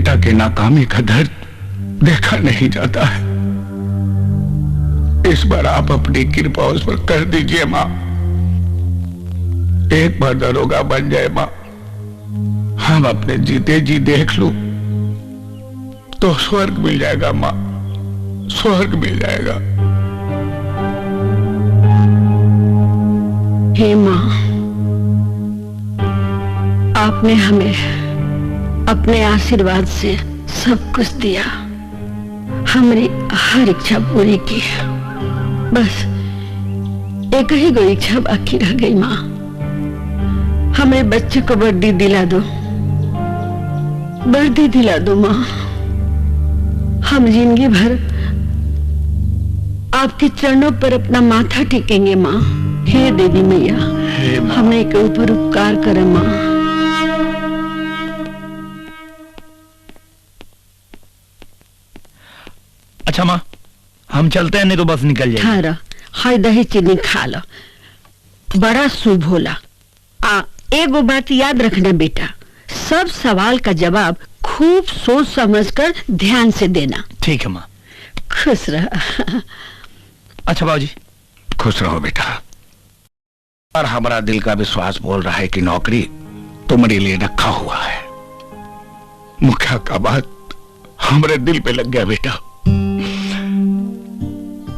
बेटा के नाकामी का दर्द देखा नहीं जाता है। इस बार आप अपनी कृपा उस पर कर दीजिए माँ। एक बार दरोगा बन जाए माँ, हम अपने जीते जी देख लूं तो स्वर्ग मिल जाएगा माँ, स्वर्ग मिल जाएगा। हे माँ, आपने हमें अपने आशीर्वाद से सब कुछ दिया, हमारी हर इच्छा पूरी की। बस एक ही गो इच्छा बाकी रह गई माँ, हमें बच्चे को वर्दी दिला दो, वर्दी दिला दो माँ। हम जिंदगी भर आपके चरणों पर अपना माथा टेकेंगे माँ। हे देवी मैया, हमें के ऊपर उपकार करे माँ। अच्छा माँ, हम चलते हैं, नहीं तो बस निकल जाएगी। ठहरा, हाय दही चीनी खा लो, बड़ा शुभ होला। एगो बात याद रखना बेटा, सब सवाल का जवाब खूब सोच समझकर ध्यान से देना। ठीक है माँ। खुश रह। अच्छा बाबूजी। खुश रहो बेटा। और हमारा दिल का विश्वास बोल रहा है कि नौकरी तुम्हारे लिए रखा हुआ है। मुखिया का बात हमारे दिल पे लग गया बेटा,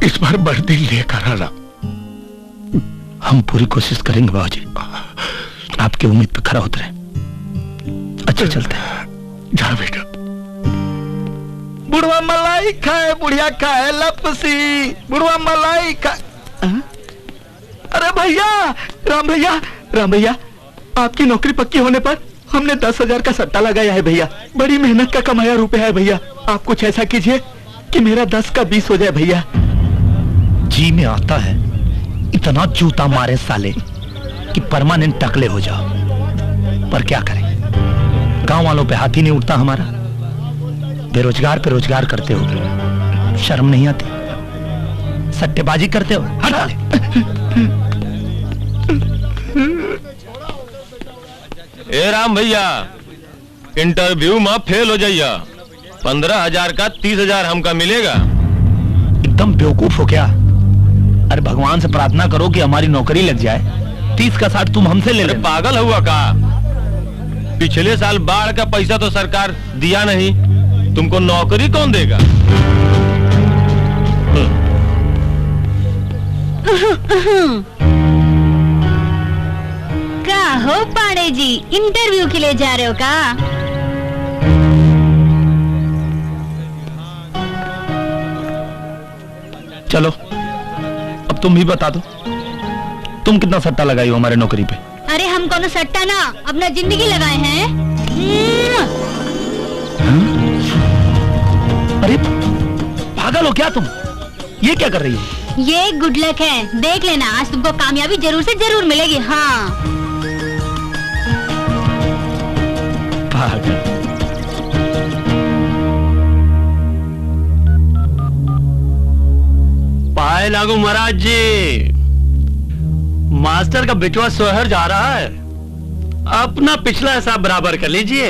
इस बार वर्दी लेकर आना। हम पूरी कोशिश करेंगे बाबूजी, आपकी उम्मीद पे खरा उतरे। अच्छा चलते हैं। जा बेटा। बुढ़वा मलाई खाए बुढ़िया खाए लपसी, बुढ़वा मलाई खाए। अरे भैया, राम भैया, आपकी नौकरी पक्की होने पर हमने 10,000 का सट्टा लगाया है भैया। बड़ी मेहनत का कमाया रुपया है भैया। आप कुछ ऐसा कीजिए कि मेरा 10 का 20 हो जाए भैया। जी में आता है इतना जूता मारे साले कि परमानेंट टकले हो जाओ, पर क्या करें, गांव वालों पे हाथ ही नहीं उठता हमारा। बेरोजगार पे रोजगार करते हो, शर्म नहीं आती? सट्टेबाजी करते हो। हटा ले। ए राम भैया, इंटरव्यू में फेल हो जाइया, 15,000 का 30,000 हमका मिलेगा। एकदम बेवकूफ हो क्या? अरे भगवान से प्रार्थना करो कि हमारी नौकरी लग जाए। 30 का 60 तुम हमसे ले। पागल हुआ का? पिछले साल बाढ़ का पैसा तो सरकार दिया नहीं, तुमको नौकरी कौन देगा? क्या हो पाड़े जी, इंटरव्यू के लिए जा रहे हो का? चलो अब तुम भी बता दो, तुम कितना सट्टा लगाई हो हमारे नौकरी पे? अरे हम कौन सट्टा ना, अपना जिंदगी लगाए हैं। अरे पागल हो क्या तुम? ये क्या कर रही है? ये गुड लक है, देख लेना, आज तुमको कामयाबी जरूर से जरूर मिलेगी। हाँ पागल। पाए लागू महाराज जी, मास्टर का बिचवा शहर जा रहा है, अपना पिछला हिसाब बराबर कर लीजिए।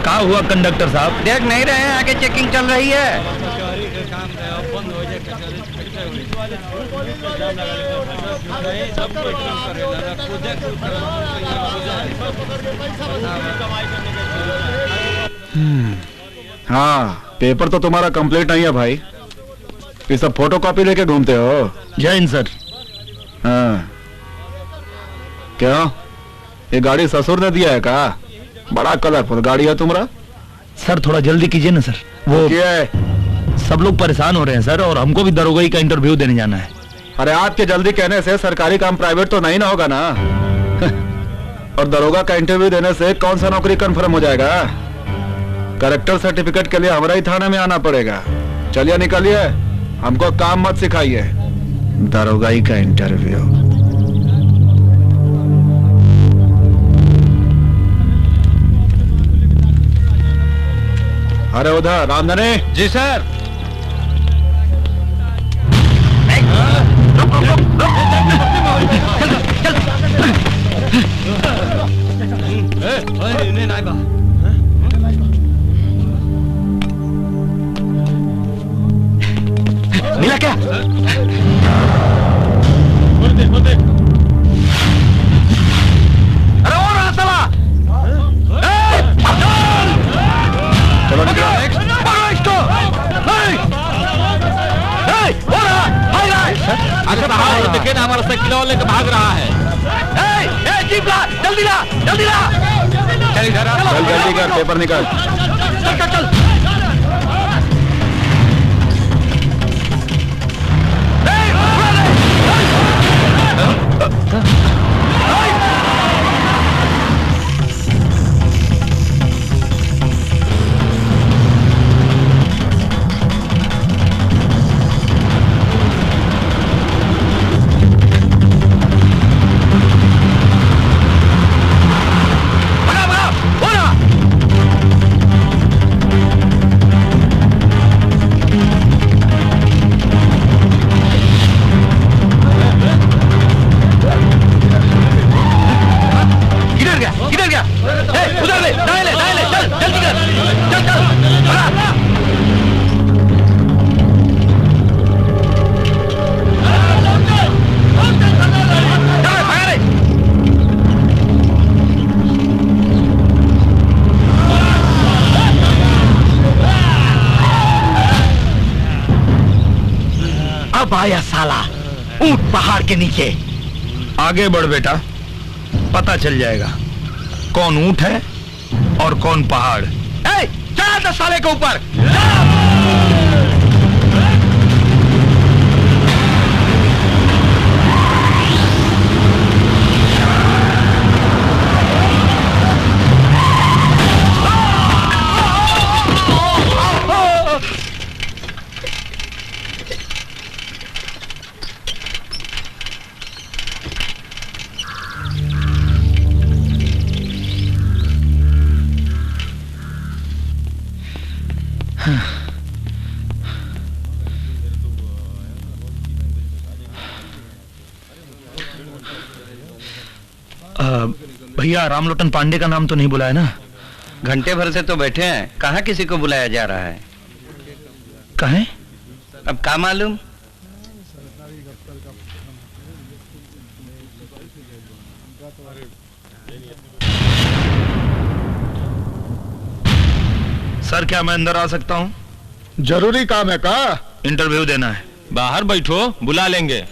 क्या हुआ कंडक्टर साहब? देख नहीं रहे हैं, आगे चेकिंग चल रही है। हाँ, पेपर तो तुम्हारा कंप्लीट नहीं है भाई, ये सब फोटो कॉपी लेके घूमते हो। जय हिंद सर। हाँ, क्यों, ये गाड़ी ससुर ने दिया है का? बड़ा कलरफुल गाड़ी है तुम्हारा। सर थोड़ा जल्दी कीजिए ना सर, वो क्या है? सब लोग परेशान हो रहे हैं सर, और हमको भी दरोगाई का इंटरव्यू देने जाना है। अरे आपके जल्दी कहने से सरकारी काम प्राइवेट तो नहीं ना होगा ना। और दरोगा का इंटरव्यू देने से कौन सा नौकरी कंफर्म हो जाएगा? करेक्टर सर्टिफिकेट के लिए हमारा ही थाने में आना पड़ेगा। चलिए निकलिए, हमको काम मत सिखाइए। दरोगाई का इंटरव्यू। अरे उधर रामधनी। जी सर। मिला क्या? अरे और रहा साला! चलो निकलो। पकड़ो इसको! हो रहा! भाग रहा है! अरे बाहर देखे ना, हमारा साइकिल लेकर भाग रहा है। जीप ला! जल्दी ला! जल्दी ला! चल इधर आ। चल जल्दी कर, पेपर निकाल। चल चल चल! अब आया साला ऊंट पहाड़ के नीचे। आगे बढ़ बेटा, पता चल जाएगा कौन ऊंट है और कौन पहाड़। चढ़ा दस साले के ऊपर। भैया रामलोटन पांडे का नाम तो नहीं बुलाया ना? घंटे भर से तो बैठे हैं, कहाँ किसी को बुलाया जा रहा है? कहें? अब क्या मालूम। सर क्या मैं अंदर आ सकता हूँ? जरूरी काम है का? इंटरव्यू देना है। बाहर बैठो, बुला लेंगे।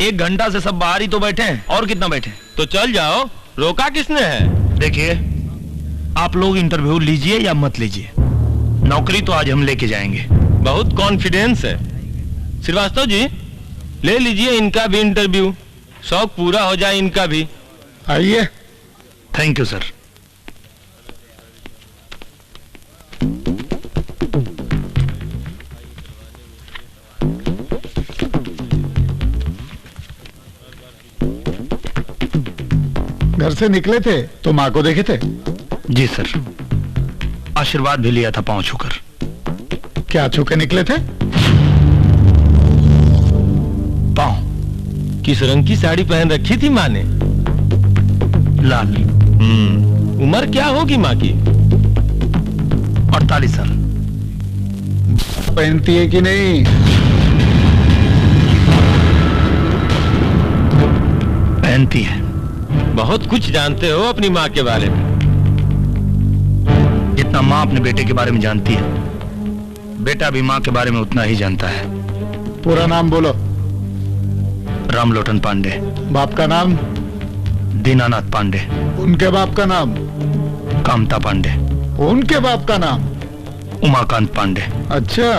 1 घंटा से सब बाहर ही तो बैठे हैं, और कितना बैठे? तो चल जाओ, रोका किसने है? देखिए, आप लोग इंटरव्यू लीजिए या मत लीजिए, नौकरी तो आज हम लेके जाएंगे। बहुत कॉन्फिडेंस है। श्रीवास्तव जी, ले लीजिए इनका भी इंटरव्यू, शौक पूरा हो जाए इनका भी। आइए। Thank you sir. घर से निकले थे तो माँ को देखे थे? जी सर, आशीर्वाद भी लिया था पांव छूकर। क्या छू के निकले थे? पांव। किस रंग की साड़ी पहन रखी थी माँ ने? लाल। उम्र क्या होगी माँ की? 48 साल। पहनती है कि नहीं? पहनती है। बहुत कुछ जानते हो अपनी माँ के बारे में। जितना माँ अपने बेटे के बारे में जानती है, बेटा भी माँ के बारे में उतना ही जानता है। पूरा नाम बोलो। रामलोटन पांडे। बाप का नाम? दीनानाथ पांडे। उनके बाप का नाम? कामता पांडे। उनके बाप का नाम? उमाकांत पांडे। अच्छा,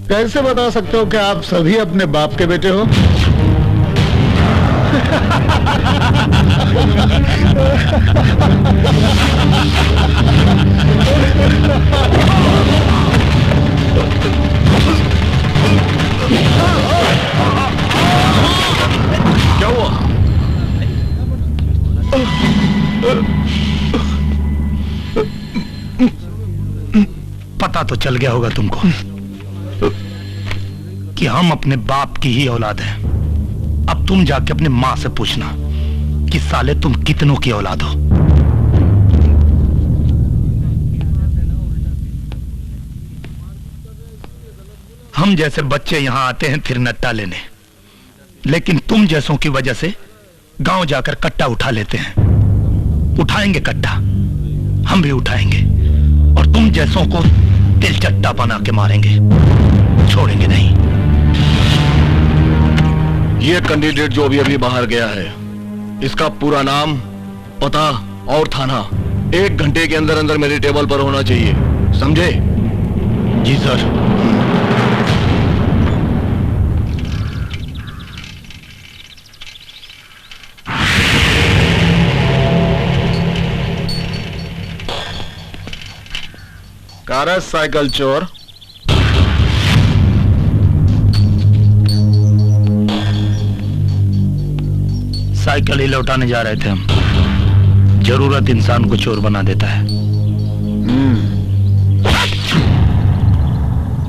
कैसे बता सकते हो कि आप सभी अपने बाप के बेटे हो? क्या हुआ? पता तो चल गया होगा तुमको कि हम अपने बाप की ही औलाद हैं। अब तुम जाके अपने माँ से पूछना कि साले तुम कितनों की औलाद हो। हम जैसे बच्चे यहां आते हैं फिर नट्टा लेने, लेकिन तुम जैसों की वजह से गांव जाकर कट्टा उठा लेते हैं। उठाएंगे कट्टा, हम भी उठाएंगे और तुम जैसों को दिलचट्टा बना के मारेंगे, छोड़ेंगे नहीं। ये कैंडिडेट जो अभी बाहर गया है, इसका पूरा नाम, पता और थाना 1 घंटे के अंदर अंदर मेरी टेबल पर होना चाहिए, समझे? जी सर। कार साइकिल चोर, साइकिल ही लौटाने जा रहे थे हम। जरूरत इंसान को चोर बना देता है।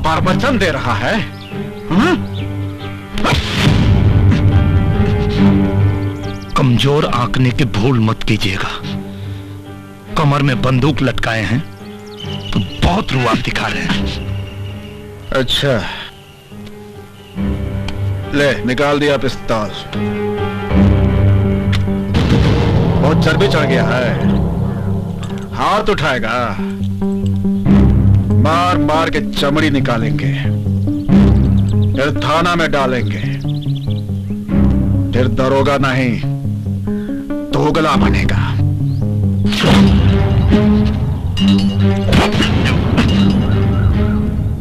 प्रवचन दे रहा है। कमजोर आंकने की भूल मत कीजिएगा। कमर में बंदूक लटकाए हैं तो बहुत रुआब दिखा रहे हैं। अच्छा, ले निकाल दिया पिस्तौल। बहुत चर्बी चढ़ गया है, हाथ उठाएगा, मार मार के चमड़ी निकालेंगे, फिर थाना में डालेंगे, फिर दरोगा नहीं दोगला बनेगा।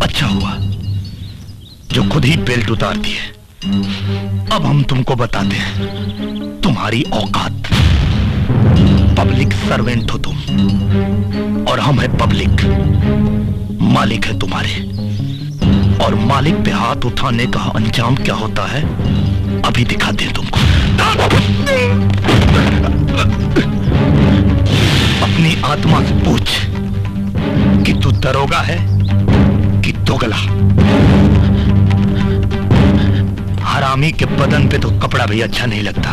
अच्छा हुआ जो खुद ही बेल्ट उतार दिए। अब हम तुमको बताते हैं तुम्हारी औकात। पब्लिक सर्वेंट हो तुम और हम है पब्लिक, मालिक है तुम्हारे। और मालिक पे हाथ उठाने का अंजाम क्या होता है अभी दिखाते हैं तुमको। अपनी आत्मा से पूछ कि तू दरोगा है कि दोगला। हरामी के बदन पे तो कपड़ा भी अच्छा नहीं लगता,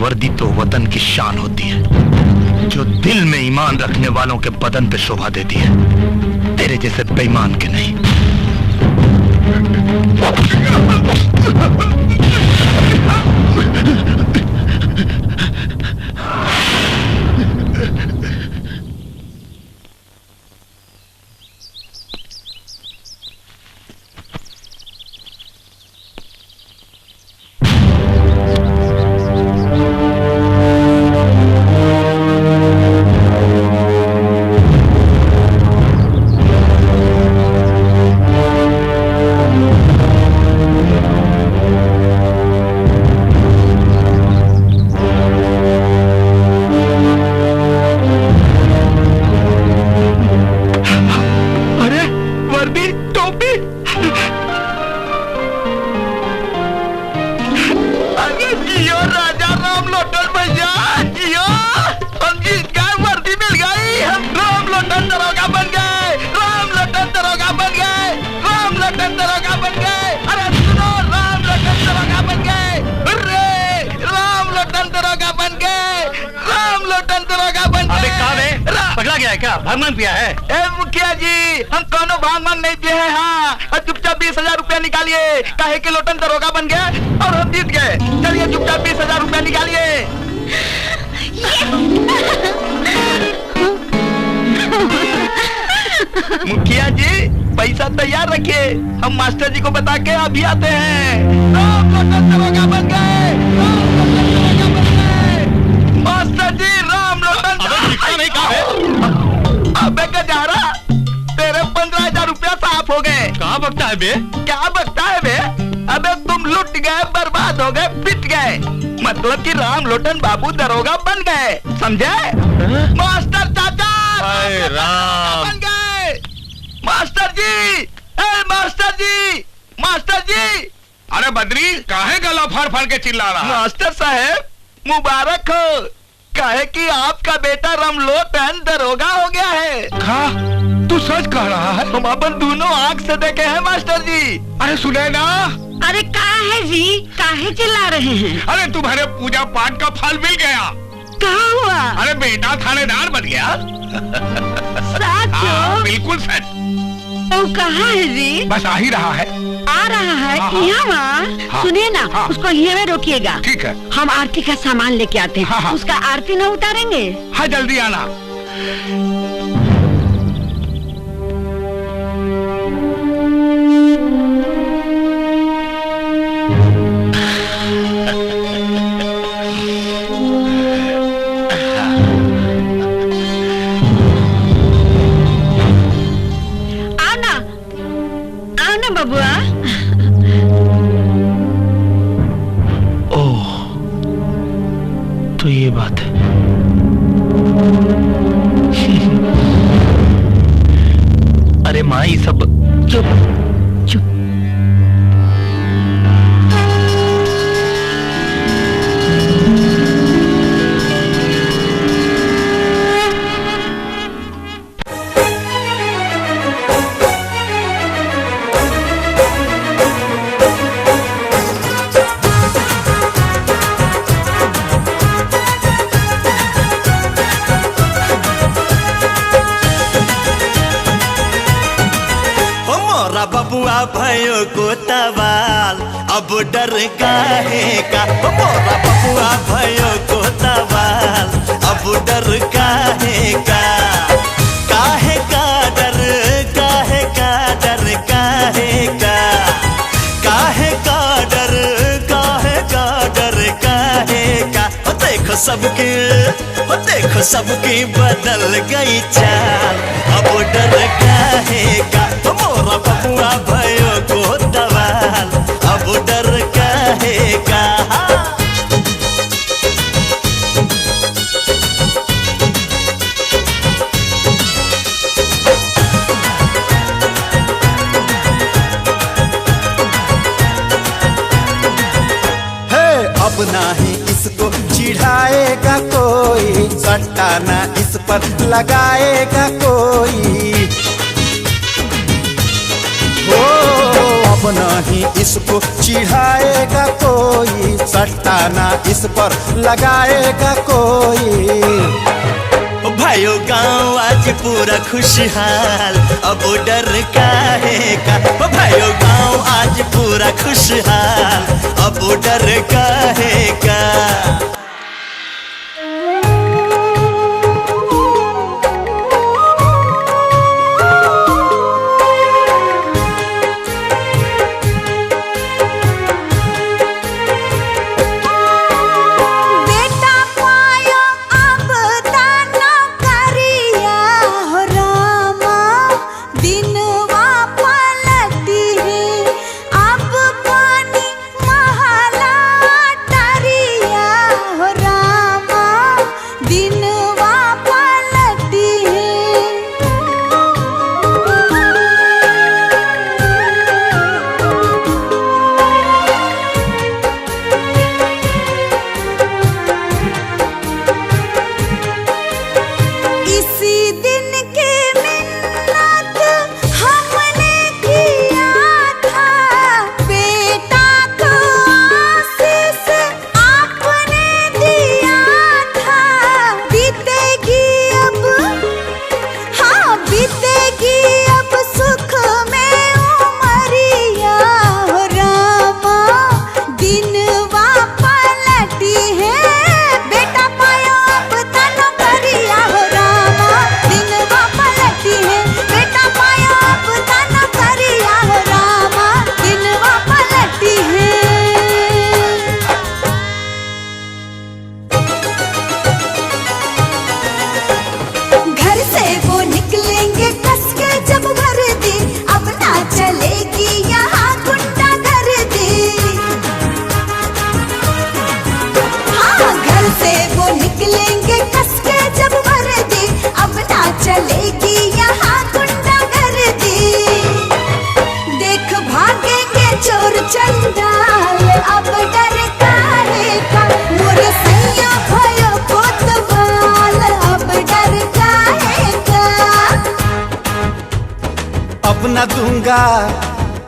वर्दी तो वतन की शान होती है जो दिल में ईमान रखने वालों के बदन पे शोभा देती है, तेरे जैसे बेईमान के नहीं। भांग पिया है? ए मुखिया जी, हम कोनो भांग नहीं पिए हैं। हाँ, और चुपचाप 20,000 रुपया निकालिए। काहे के लोटन दरोगा बन गया और हम जीत गए। चलिए चुपचाप 20,000 रुपया निकालिए। मुखिया जी पैसा तैयार रखिए, हम मास्टर जी को बता के अभी आते हैं। राम लोटन दरोगा बन गए, मास्टर जी राम लोटन नहीं कहा है? अबे गजारा, तेरे 15,000 रुपया साफ हो गए। कहाँ बकता है बे? क्या बकता है बे? अबे तुम लुट गए, बर्बाद हो गए, पिट गए। मतलब कि राम लोटन बाबू दरोगा बन गए, समझे? मास्टर चाचा राम बन गए। मास्टर जी, मास्टर जी, मास्टर जी। अरे बद्री, काहे गला फाड़ फाड़ के चिल्ला रहा? मास्टर साहब मुबारक हो, कहे कि आपका बेटा रमलोटन दरोगा हो गया है। कहा? तू सच कह रहा है? हम अपन दोनों आंख से देखे हैं मास्टर जी। अरे सुने ना। अरे कहाँ है जी, काहे चिल्ला रहे हैं? अरे तुम्हारे पूजा पाठ का फल मिल गया। कहाँ हुआ? अरे बेटा थानेदार बन गया। सच? बिल्कुल सच। वो कहाँ है जी? बस आ ही रहा है। आ रहा है हाँ, हाँ। यहाँ हाँ। सुनिए ना, हाँ। उसको यहाँ में रोकिएगा। ठीक है। हम आरती का सामान लेके आते हैं। हाँ, हाँ। उसका आरती न उतारेंगे? हाँ जल्दी आना। आओ ना बबुआ। ओह, तो ये बात है। अरे माँ, ये सब चुप चुप। बबुआ भयो को तवाल अब डर काहे का। मोरा बबुआ भयो को तवाल अब डर काहे का। काहे का डर, काहे का डर, काहे का। काहे का डर, काहे का डर, काहे का। देखो सबकी बदल गई चाल अब डर काहे का। मोरा बबुआ भयो को दवाल अब डर काहे का। अब नाही इसको चिढ़ाएगा कोई, सट्टा ना इस पर लगाएगा कोई। हो अब नहीं इसको चिढ़ाएगा कोई, सट्टा ना इस पर लगाएगा कोई। भाइयों गाँव आज पूरा खुशहाल अब डर काहे का। भाइयों गाँव आज पूरा खुशहाल अब डर काहे का।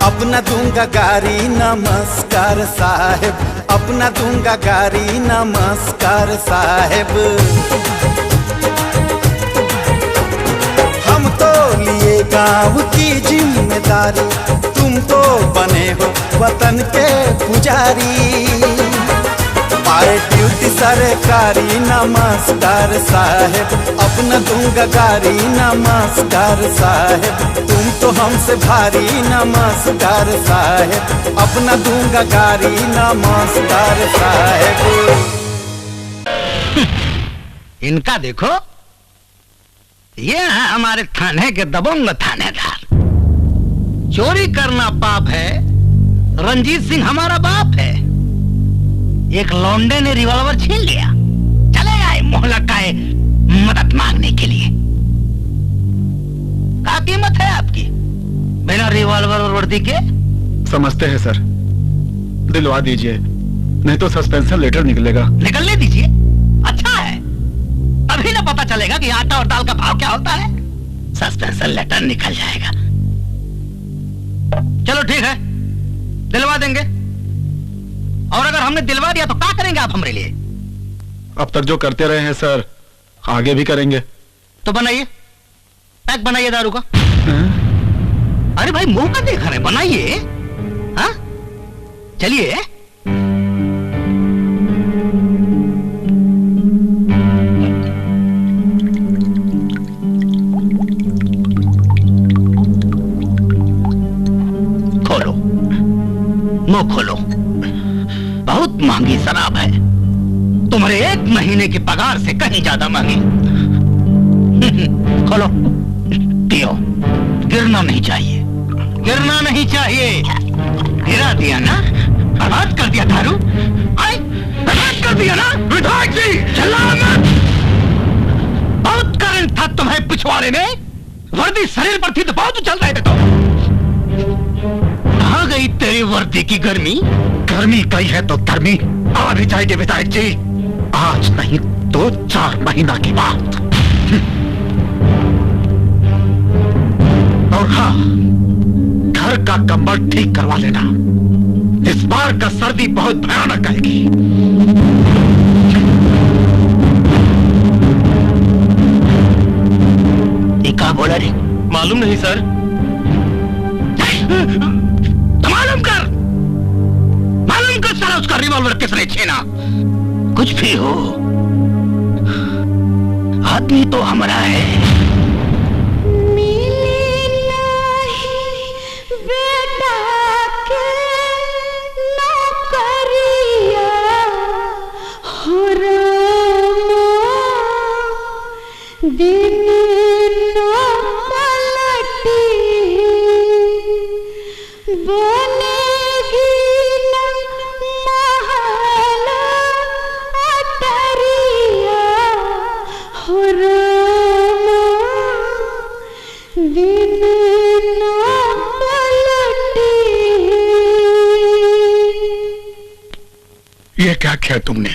अपना दूंगा गारी नमस्कार साहेब, अपना दूंगा गारी नमस्कार साहेब। हम तो लिए गांव की जिम्मेदारी, तुम तो बने हो वतन के पुजारी। माय ड्यूटी सरकारी नमस्कार साहेब, अपना दूंगा गारी नमस्कार साहेब। तुम तो हमसे भारी नमस्कार साहेब, अपना दूंगा गारी नमस्कार साहेब। इनका देखो, ये है हमारे थाने के दबंग थानेदार। चोरी करना पाप है, रंजीत सिंह हमारा बाप है। एक लौंडे ने रिवॉल्वर छीन लिया, चले आए मोहल्ला का मदद मांगने के लिए। क्या कीमत है आपकी बिना रिवॉल्वर और वर्दी के? समझते हैं सर, दिलवा दीजिए, नहीं तो सस्पेंशन लेटर निकलेगा। निकलने दीजिए, अच्छा है, अभी ना पता चलेगा कि आटा और दाल का भाव क्या होता है। सस्पेंशन लेटर निकल जाएगा। चलो ठीक है, दिलवा देंगे। और अगर हमने दिलवा दिया तो क्या करेंगे आप हमारे लिए? अब तक जो करते रहे हैं सर, आगे भी करेंगे। तो बनाइए, पैक बनाइए दारू का। अरे भाई मुंह का देख रहे, बनाइए। हाँ चलिए। खोलो, मुंह खोलो। बहुत महंगी शराब है, तुम्हारे 1 महीने की पगार से कहीं ज्यादा महंगी। खोलो, पियो। गिरना नहीं चाहिए, गिरना नहीं चाहिए। गिरा दिया ना, बर्बाद कर दिया दारू। बर्बाद कर दिया ना विधायक जी। चिल्लाओ मत। बहुत करंट था तुम्हें पिछवाड़े में, वर्दी शरीर पर थी तो बहुत चल रहे थे। तो कहाँ गई तेरी वर्दी की गर्मी? गर्मी गई है तो गर्मी आ भी जाएगी विधायक जी, आज नहीं तो 4 महीना की बात। और हाँ, घर का कंबल ठीक करवा लेना, इस बार का सर्दी बहुत भयानक आएगी। ये क्या बोला रे? मालूम नहीं सर। मालूम कर सारा उसका रिवॉल्वर किसने छीना। कुछ भी हो, आदमी तो हमारा है। ये क्या किया तुमने?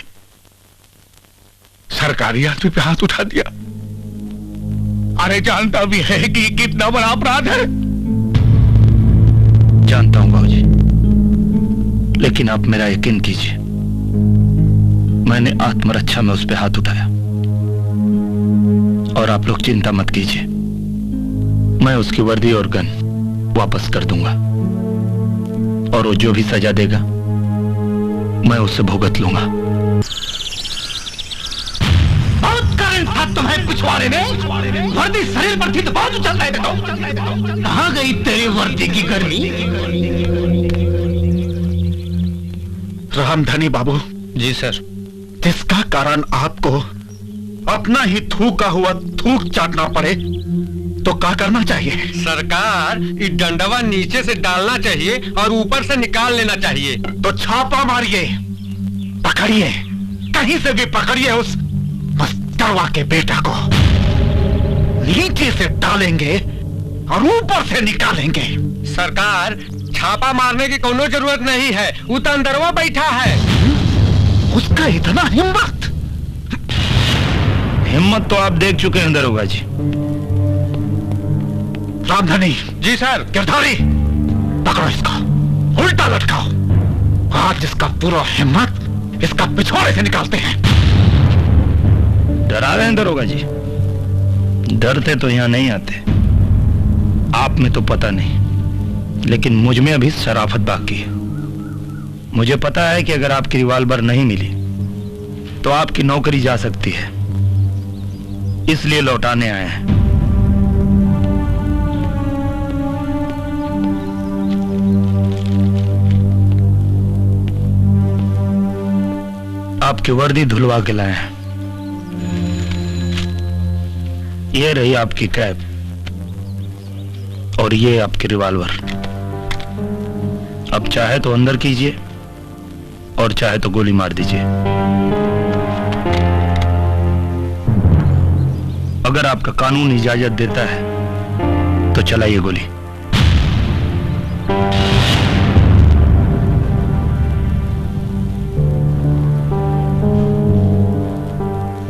सरकारी आदमी पे हाथ उठा दिया। अरे जानता भी है कि कितना बड़ा अपराध है। जानता हूं बाबूजी, लेकिन आप मेरा यकीन कीजिए, मैंने आत्मरक्षा में उस पे हाथ उठाया। और आप लोग चिंता मत कीजिए, मैं उसकी वर्दी और गन वापस कर दूंगा, और वो जो भी सजा देगा मैं उससे भुगत लूंगा। बहुत करंट था तुम्हें पिछवाड़े में, वर्दी शरीर पर थी तो बहुत चल रहे थे। तो कहाँ गई तेरी वर्दी की गर्मी? रामधनी बाबू जी सर। जिसका कारण आपको अपना ही थूका हुआ थूक चाटना पड़े तो क्या करना चाहिए? सरकार, इस डंडवा नीचे से डालना चाहिए और ऊपर से निकाल लेना चाहिए। तो छापा मारिए, पकड़िए, कहीं से भी पकड़िए उस मस्तरवा के बेटा को। नीचे से डालेंगे और ऊपर से निकालेंगे। सरकार, छापा मारने की कोनो जरूरत नहीं है, वो तो अंदरवा बैठा है। उसका इतना हिम्मत? हिम्मत तो आप देख चुके हैं दरोगा जी। रामधनी जी सर। गिरधारी, पकड़ो इसको, उल्टा लटकाओ। आज इसका पूरा हिम्मत इसका पिछवाड़े से निकालते हैं। डरा रहे हैं दरोगा जी? डरते तो यहाँ नहीं आते, आप में तो पता नहीं, लेकिन मुझ में अभी शराफत बाकी है। मुझे पता है कि अगर आपकी रिवॉल्वर नहीं मिली तो आपकी नौकरी जा सकती है, इसलिए लौटाने आए हैं। आपकी वर्दी धुलवा के लाए हैं। ये रही आपकी कैप और ये आपकी रिवॉल्वर। अब चाहे तो अंदर कीजिए और चाहे तो गोली मार दीजिए। अगर आपका कानून इजाजत देता है तो चलाइए गोली।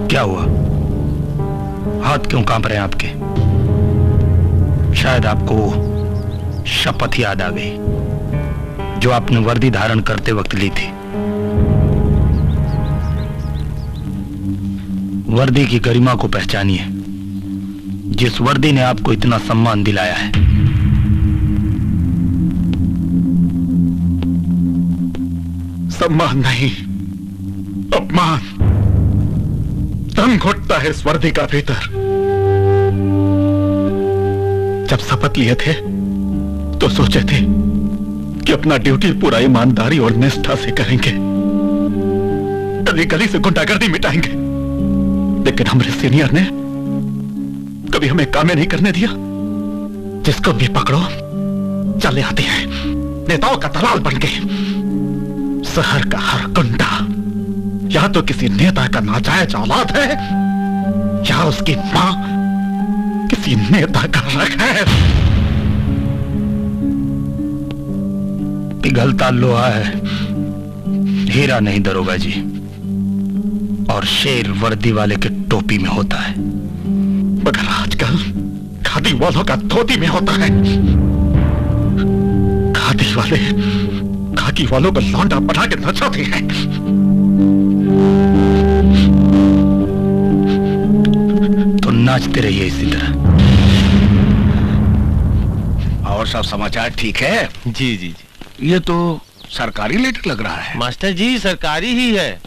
क्या हुआ? हाथ क्यों कांप रहे हैं आपके? शायद आपको वो शपथ याद आ गई जो आपने वर्दी धारण करते वक्त ली थी। वर्दी की गरिमा को पहचानिए, जिस वर्दी ने आपको इतना सम्मान दिलाया है। सम्मान नहीं, अपमान। दम घुटता है इस वर्दी का भीतर। जब शपथ लिए थे तो सोचे थे कि अपना ड्यूटी पूरा ईमानदारी और निष्ठा से करेंगे, गली गली से गुंडागर्दी मिटाएंगे। लेकिन हमारे सीनियर ने कभी हमें कामें नहीं करने दिया। जिसको भी पकड़ो चले आते हैं नेताओं का दलाल बन के। शहर का हर गुंडा या तो किसी नेता का नाजायज औलाद है या उसकी मां किसी नेता का रख है। पिघलता लोहा है, हीरा नहीं दरोगा जी। और शेर वर्दी वाले के टोपी में होता है, मगर आजकल खादी वालों का धोती में होता है। खादी वाले खाकी वालों को लौंडा बना के नचाते हैं। तो नाचते रहिए इसी तरह। और सब समाचार ठीक है? जी जी जी। ये तो सरकारी लेटर लग रहा है। मास्टर जी सरकारी ही है,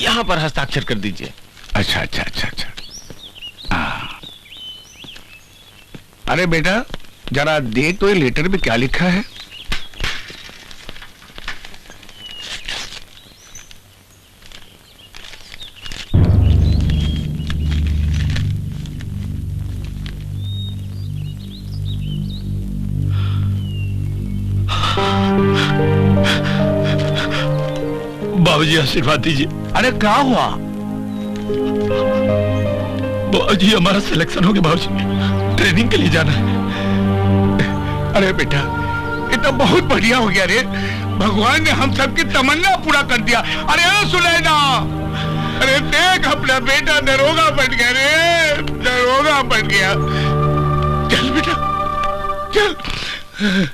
यहाँ पर हस्ताक्षर कर दीजिए। अच्छा अच्छा अच्छा अच्छा। अरे बेटा जरा देख तो ये लेटर में क्या लिखा है। बाबूजी आशीर्वाद दीजिए। अरे क्या हुआ? बाबूजी हमारा सिलेक्शन हो गया बाबूजी, ट्रेनिंग के लिए जाना है। अरे बेटा ये तो बहुत बढ़िया हो गया रे। भगवान ने हम सबकी तमन्ना पूरा कर दिया। अरे सुनैना, अरे देख अपना बेटा दरोगा बन गया रे, दरोगा बन गया। चल बेटा चल।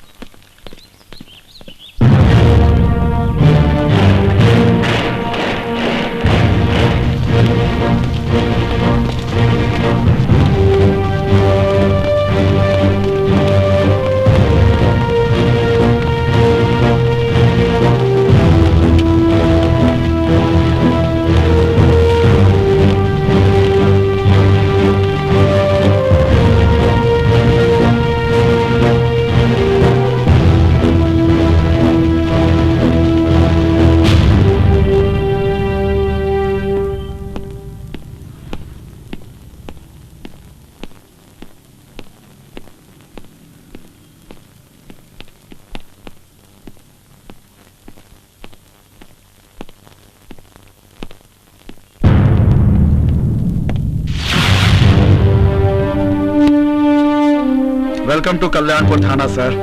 वेलकम टू कल्याणपुर थाना सर।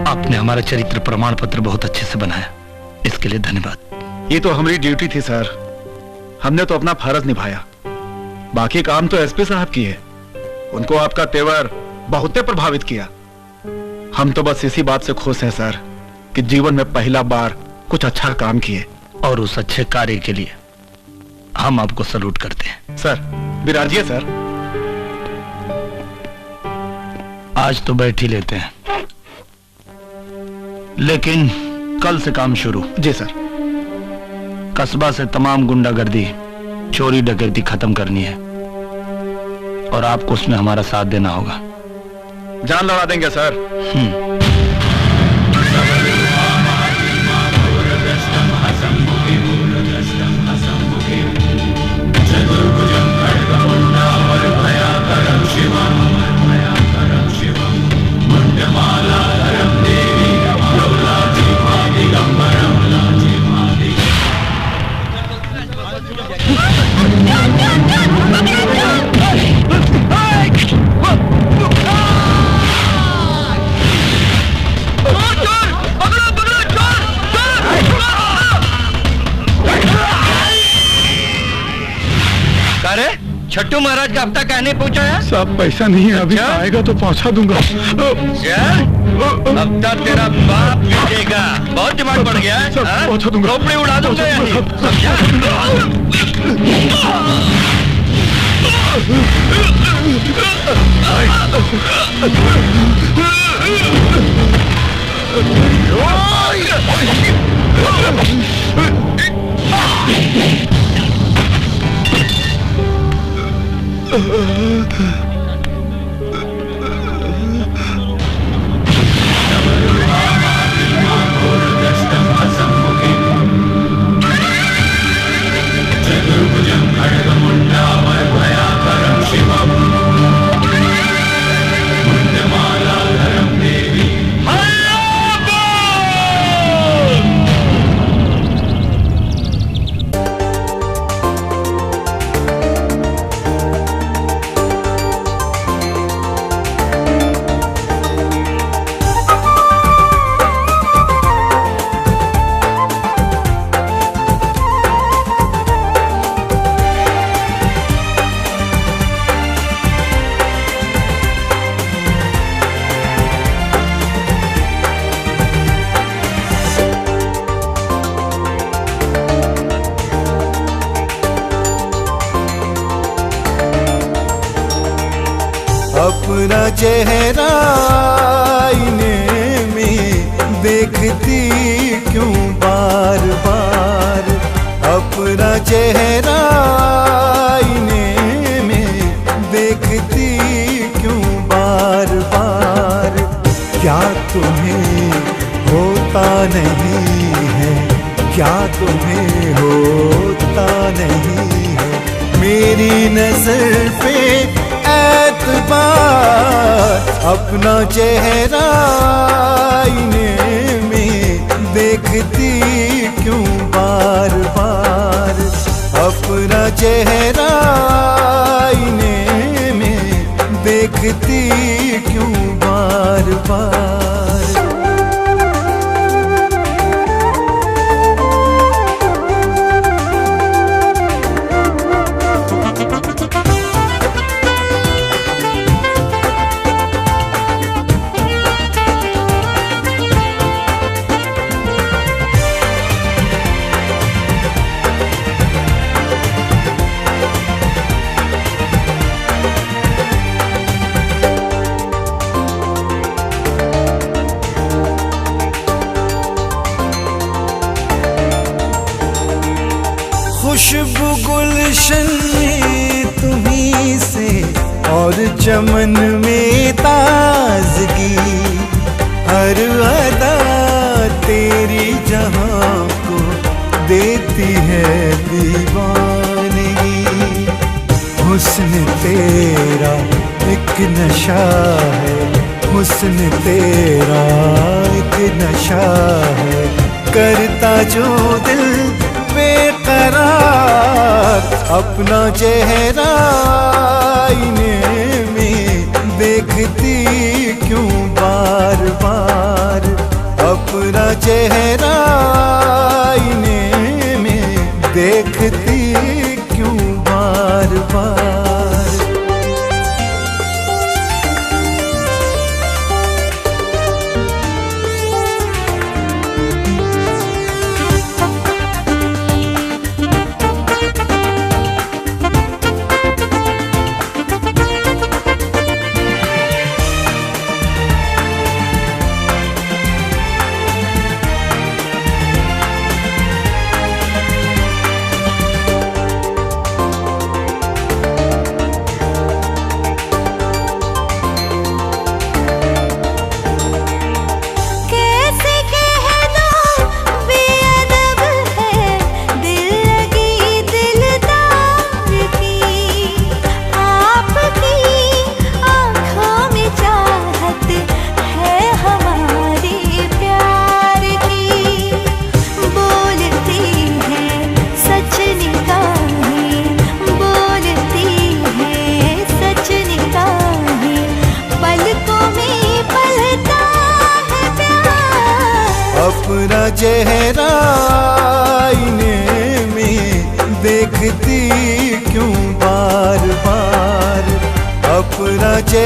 आपने हमारा चरित्र प्रमाण पत्र बहुत अच्छे से बनाया, इसके लिए धन्यवाद। ये तो हमारी ड्यूटी थी सर, हमने तो अपना फर्ज निभाया। बाकी काम तो एसपी साहब की है। उनको आपका तेवर बहुत प्रभावित किया। हम तो बस इसी बात से खुश हैं सर कि जीवन में पहला बार कुछ अच्छा काम किए। और उस अच्छे कार्य के लिए हम आपको सैल्यूट करते हैं। सर विराजिए सर। आज तो बैठ ही लेते हैं, लेकिन कल से काम शुरू। जी सर। कस्बा से तमाम गुंडागर्दी, चोरी डकैती खत्म करनी है और आपको उसमें हमारा साथ देना होगा। जान लड़ा देंगे सर। छट्टू महाराज का हफ्ता कहने पहुंचा है? सब पैसा नहीं है, अभी आएगा तो पहुंचा दूंगा। हफ्ता तेरा बाप भेजेगा। बहुत दिमाग बढ़ गया है। पहुंचा दूंगा। खोपड़ी उड़ा दूंगा यहीं। अपना चेहरा आईने में देखती क्यों बार बार, अपना चेहरा आईने में देखती क्यों बार बार। क्या तुम्हें होता नहीं है, क्या तुम्हें होता नहीं है मेरी नजर पे एतबार। अपना चेहरा आईने में देखती क्यों बार बार, अपना चेहरा आईने में देखती क्यों बार बार। खुशबू गुलशन में तुम्हीं से और चमन में ताजगी, हर अदा तेरी जहां को देती है दीवानगी। हुस्न तेरा एक नशा है, हुस्न तेरा एक नशा है, करता जो दिल बेकरार। अपना चेहरा आईने में देखती क्यों बार बार, अपना चेहरा आईने में देखती क्यों बार बार।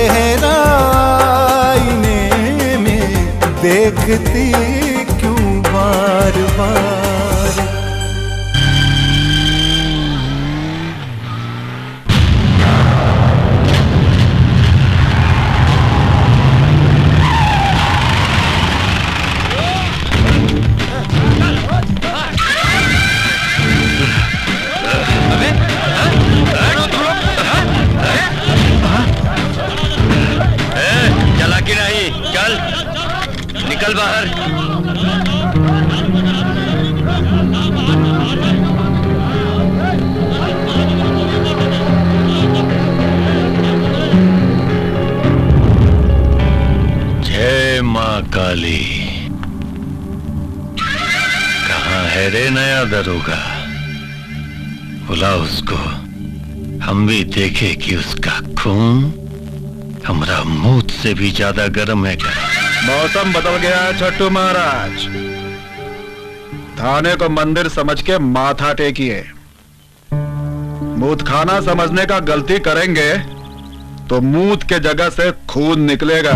चेहरा आईने में देखती क्यों बार बार। निकल बाहर। जय माँ काली। कहाँ है रे नया दरोगा? बुला उसको, हम भी देखे कि उसका खून हमारा मुंह से भी ज्यादा गर्म है क्या? मौसम बदल गया है छट्टू महाराज। थाने को मंदिर समझ के माथा टेकिए। मूत खाना समझने का गलती करेंगे तो मूत के जगह से खून निकलेगा।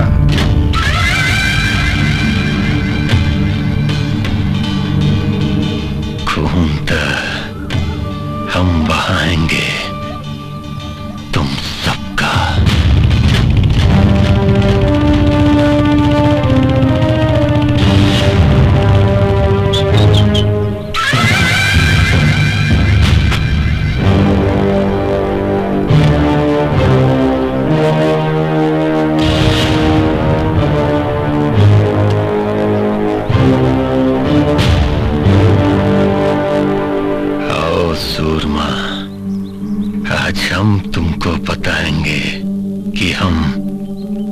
खून तो हम बहाएंगे तुम सबका। सूरमा, आज हम तुमको बताएंगे कि हम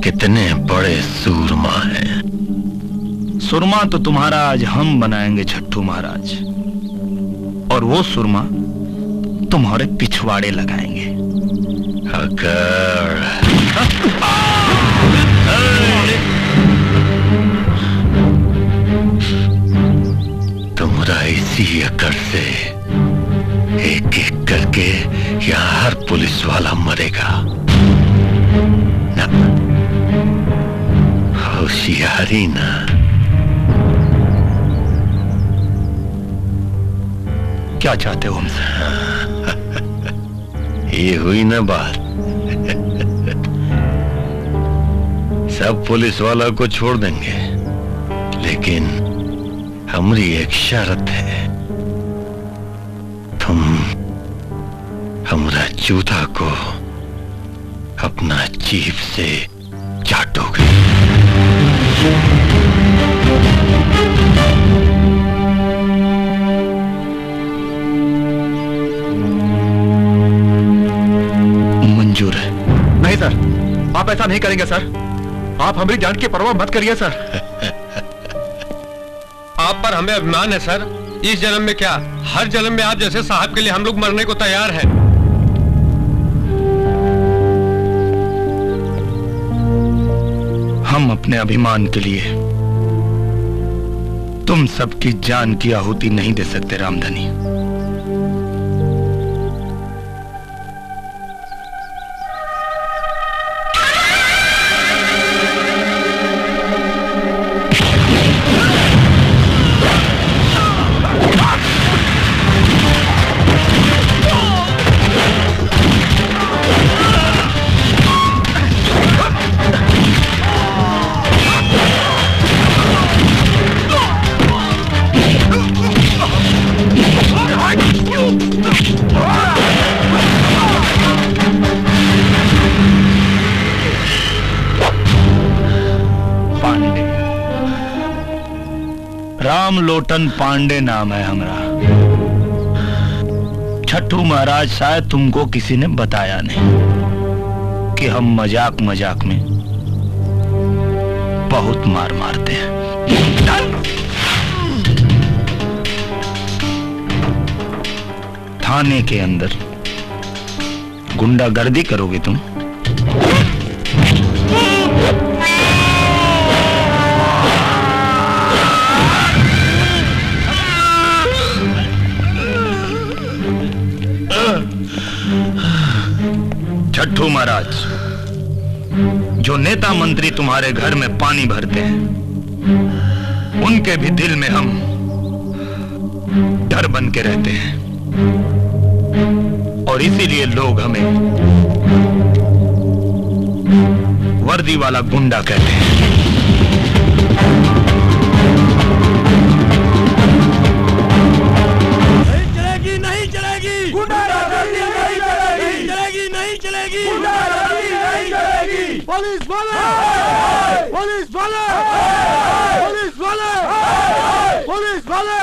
कितने बड़े सूरमा हैं। सुरमा तो तुम्हारा आज हम बनाएंगे छट्टू महाराज, और वो सुरमा तुम्हारे पिछवाड़े लगाएंगे। अगर तुम्हारा इसी अकड़ से एक एक करके यहाँ हर पुलिस वाला मरेगा ना। होशियारी ना। क्या चाहते हो हमसे? ये हुई ना बात। सब पुलिस वाला को छोड़ देंगे, लेकिन हमारी एक शर्त है, तुम हमारा जूता को अपना जीभ से चाटोगे। मंजूर है। नहीं सर, आप ऐसा नहीं करेंगे सर। आप हमारी जान की परवाह मत करिए सर। आप पर हमें अभिमान है सर। इस जन्म में क्या, हर जन्म में आप जैसे साहब के लिए हम लोग मरने को तैयार हैं। हम अपने अभिमान के लिए तुम सबकी जान की आहुति नहीं दे सकते रामधनी। रामलोटन पांडे नाम है हमारा। छट्टू महाराज, शायद तुमको किसी ने बताया नहीं कि हम मजाक मजाक में बहुत मार मारते हैं। थाने के अंदर गुंडागर्दी करोगे तुम? छट्टू महाराज, जो नेता मंत्री तुम्हारे घर में पानी भरते हैं, उनके भी दिल में हम डर बन के रहते हैं, और इसीलिए लोग हमें वर्दी वाला गुंडा कहते हैं। नहीं चलेगी, गुंडागर्दी नहीं चलेगी, नहीं चलेगी, गुंडागर्दी नहीं चलेगी। पुलिस वाले, पुलिस वाले, पुलिस वाले, पुलिस वाले,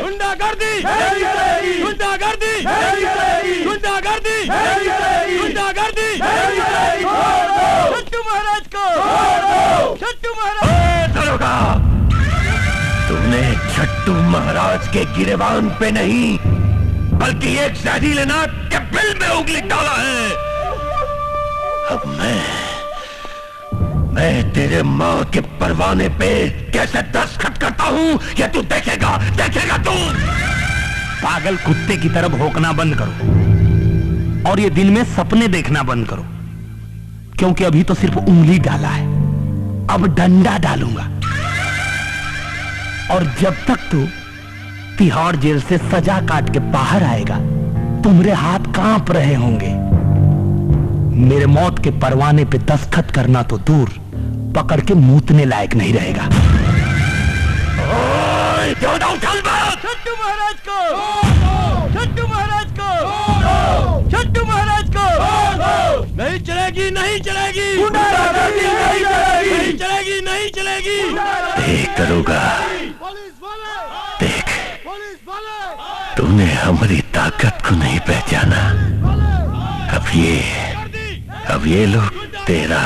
गुंडागर्दी नहीं चलेगी, गुंडागर्दी नहीं चलेगी, गुंडागर्दी नहीं चलेगी, गुंडागर्दी नहीं चलेगी। छट्टू महाराज को, छट्टू महाराज। दरोगा, तुमने छट्टू महाराज के गिरेबान पे नहीं बल्कि एक जहरीले नाक के बिल में उंगली डाला है। अब मैं तेरे मां के परवाने पे कैसे दस्तखत करता हूं ये तू देखेगा, देखेगा तू। पागल कुत्ते की तरह भौंकना बंद करो और ये दिन में सपने देखना बंद करो, क्योंकि अभी तो सिर्फ उंगली डाला है, अब डंडा डालूंगा। और जब तक तू तिहाड़ जेल से सजा काट के बाहर आएगा, तुम्हारे हाथ कांप रहे होंगे। मेरे मौत के परवाने पे दस्तखत करना तो दूर, पकड़ के मूतने लायक नहीं रहेगा। छट्टू महाराज को, छट्टू महाराज को, छट्टू महाराज को। नहीं चलेगी, नहीं चलेगी, गुंडागर्दी नहीं चलेगी, नहीं चलेगी, नहीं चलेगी। देख दरोगा, देख, तूने हमारी ताकत को नहीं पहचाना। अब ये लोग तेरा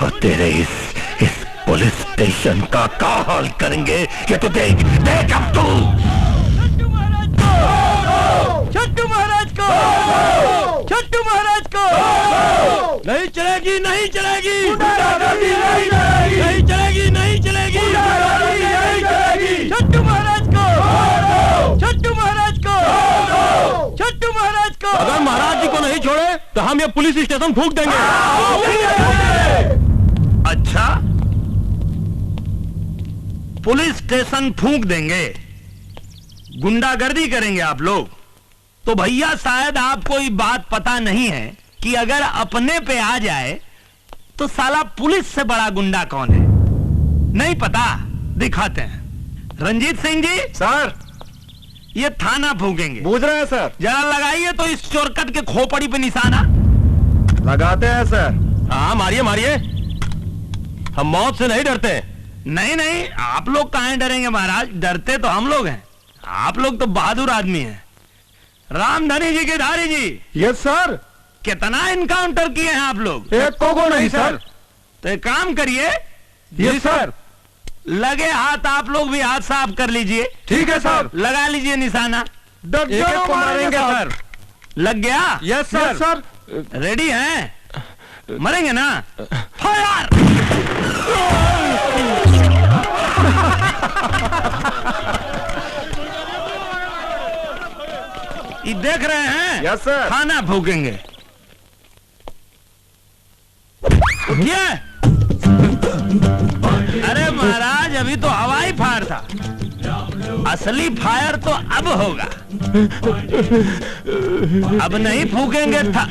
और तेरे इस पुलिस स्टेशन का क्या हाल करेंगे ये तो देख, देख अब तू। छट्टू महाराज को, छट्टू महाराज को। नहीं चलेगी, नहीं चलेगी, गुंडागर्दी नहीं चलेगी, नहीं चलेगी, नहीं चलेगी, गुंडागर्दी नहीं चलेगी। छट्टू महाराज को, छट्टू महाराज को, छट्टू महाराज को। अगर महाराज जी को नहीं छोड़े तो हम ये पुलिस स्टेशन फूंक देंगे। अच्छा, पुलिस स्टेशन फूंक देंगे, गुंडागर्दी करेंगे आप लोग? तो भैया शायद आपको ये बात पता नहीं है कि अगर अपने पे आ जाए तो साला पुलिस से बड़ा गुंडा कौन है। नहीं पता? दिखाते हैं। रंजीत सिंह जी सर, ये थाना फूकेंगे। बूझ रहे हैं सर। जरा लगाइए तो इस चोरकट के खोपड़ी पे निशाना। लगाते हैं सर। हाँ मारिए मारिए, हम मौत से नहीं डरते। नहीं नहीं, आप लोग कहां डरेंगे महाराज, डरते तो हम लोग हैं। आप लोग तो बहादुर आदमी हैं। रामधनी जी के धारी जी। Yes sir. कितना इनकाउंटर किए हैं आप लोग? एक को नहीं सर। तो एक काम करिए। Yes sir. लगे हाथ आप लोग भी हाथ साफ कर लीजिए। ठीक है सर। लगा लीजिए निशाना। एक को मारेंगे सर। लग गया? Yes sir. सर रेडी हैं? मरेंगे ना? फायर! ये देख रहे हैं? Yes sir. खाना फूकेंगे। ये अरे महाराज, अभी तो हवाई फायर था, असली फायर तो अब होगा। अब नहीं फूकेंगे था।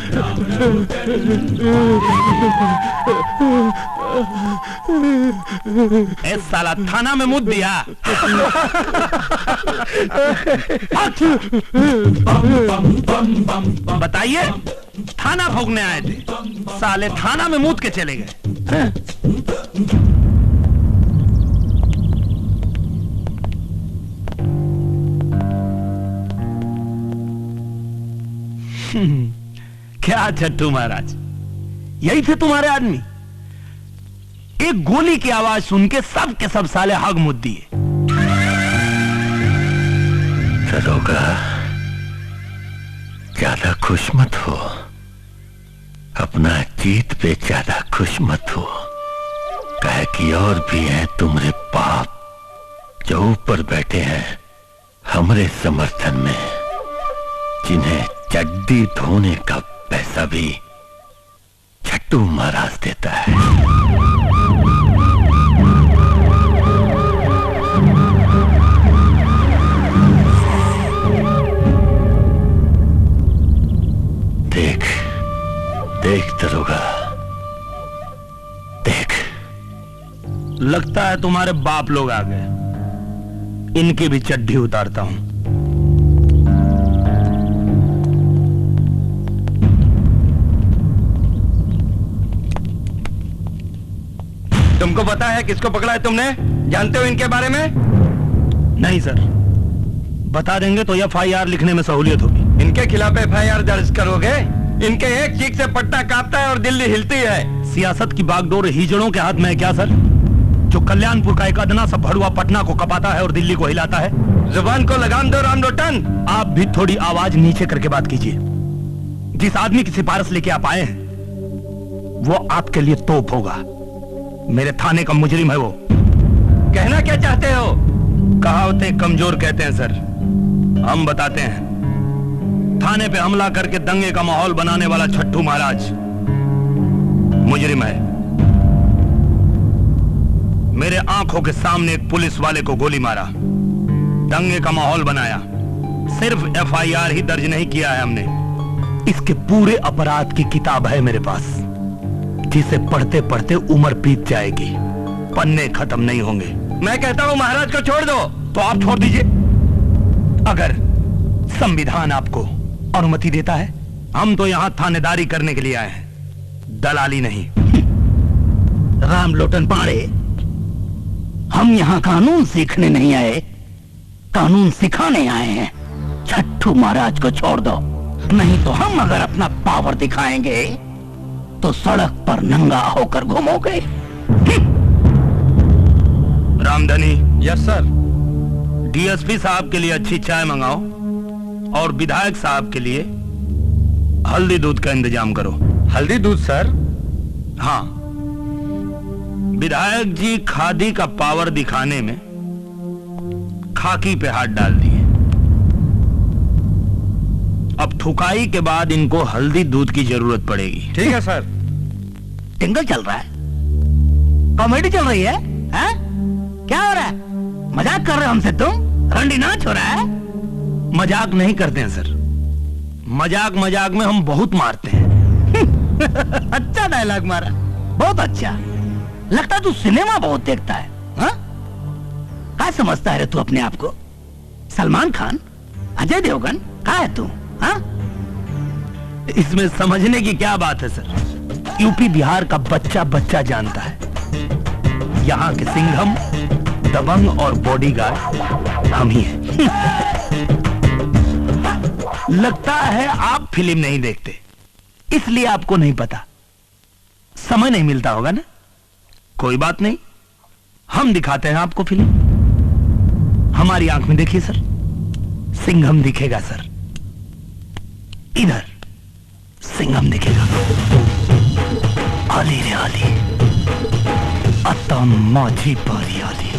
ए साला, थाना में मुद्द दिया। बताइए, थाना फूकने आए थे, साले थाना में मुद्द के चले गए। क्या छट्टू महाराज, यही थे तुम्हारे आदमी? एक गोली की आवाज सुन के सब के सब साले हग मुद्द दिए। दरोगा, ज्यादा खुश मत हो, अपना जीत पे ज्यादा खुश मत हो। कहे कि और भी हैं तुम्हारे बाप जो ऊपर बैठे हैं हमरे समर्थन में, जिन्हें चड्डी धोने का पैसा भी छट्टू छट्टू महाराज देता है। देख देख दरोगा, देख। लगता है तुम्हारे बाप लोग आ गए। इनकी भी चड्डी उतारता हूं। तुमको पता है किसको पकड़ा है तुमने? जानते हो इनके बारे में? नहीं सर, बता देंगे तो FIR लिखने में सहूलियत होगी। इनके खिलाफ FIR दर्ज करोगे? इनके एक चीख से पट्टा कांपता है और दिल्ली हिलती है। सियासत की बागडोर हिजड़ों के हाथ में है क्या सर? जो कल्याणपुर का एक अदना सा भड़ुआ पटना को कपाता है और दिल्ली को हिलाता है। जुबान को लगाम दो राम लोटन। आप भी थोड़ी आवाज नीचे करके बात कीजिए। जिस आदमी की सिफारिश लेके आप आए हैं वो आपके लिए तोप होगा। मेरे थाने का मुजरिम है वो। कहना क्या चाहते हो? कहावतें कमजोर कहते हैं सर, हम बताते हैं। थाने पे हमला करके दंगे का माहौल बनाने वाला छट्टू महाराज मुजरिम है। मेरे आंखों के सामने एक पुलिस वाले को गोली मारा, दंगे का माहौल बनाया। सिर्फ FIR ही दर्ज नहीं किया है हमने, इसके पूरे अपराध की किताब है मेरे पास, जिसे पढ़ते पढ़ते उम्र बीत जाएगी, पन्ने खत्म नहीं होंगे। मैं कहता हूं महाराज को छोड़ दो। तो आप छोड़ दीजिए, अगर संविधान आपको अनुमति देता है। हम तो यहां थानेदारी करने के लिए आए हैं, दलाली नहीं। राम लोटन पाड़े, हम यहां कानून सीखने नहीं आए, कानून सिखाने आए हैं। छट्टू महाराज को छोड़ दो, नहीं तो हम अगर अपना पावर दिखाएंगे तो सड़क पर नंगा होकर घूमोगे। रामधनी। Yes sir. DSP साहब के लिए अच्छी चाय मंगाओ और विधायक साहब के लिए हल्दी दूध का इंतजाम करो। हल्दी दूध सर? हाँ, विधायक जी खादी का पावर दिखाने में खाकी पे हाथ डाल दिए। अब थुकाई के बाद इनको हल्दी दूध की जरूरत पड़ेगी। ठीक है सर। टिंगल चल रहा है, कॉमेडी चल रही है, हैं? क्या हो रहा है? मजाक कर रहे हो हमसे तुम? रंडी नाच हो रहा है? मजाक नहीं करते हैं सर, मजाक मजाक में हम बहुत मारते हैं। अच्छा डायलॉग मारा, बहुत अच्छा। लगता है तू सिनेमा बहुत देखता है। हाँ? क्या समझता है रे तू अपने आप को? सलमान खान, अजय देवगन, क्या है तू? हाँ? इसमें समझने की क्या बात है सर? यूपी बिहार का बच्चा बच्चा जानता है, यहाँ के सिंघम, दबंग और बॉडीगार्ड हम ही हैं। लगता है आप फिल्म नहीं देखते, इसलिए आपको नहीं पता। समय नहीं मिलता होगा ना? कोई बात नहीं, हम दिखाते हैं आपको फिल्म। हमारी आंख में देखिए सर, सिंघम दिखेगा सर। इधर सिंघम दिखेगा। आली रे आली, आता माझी बारी आली,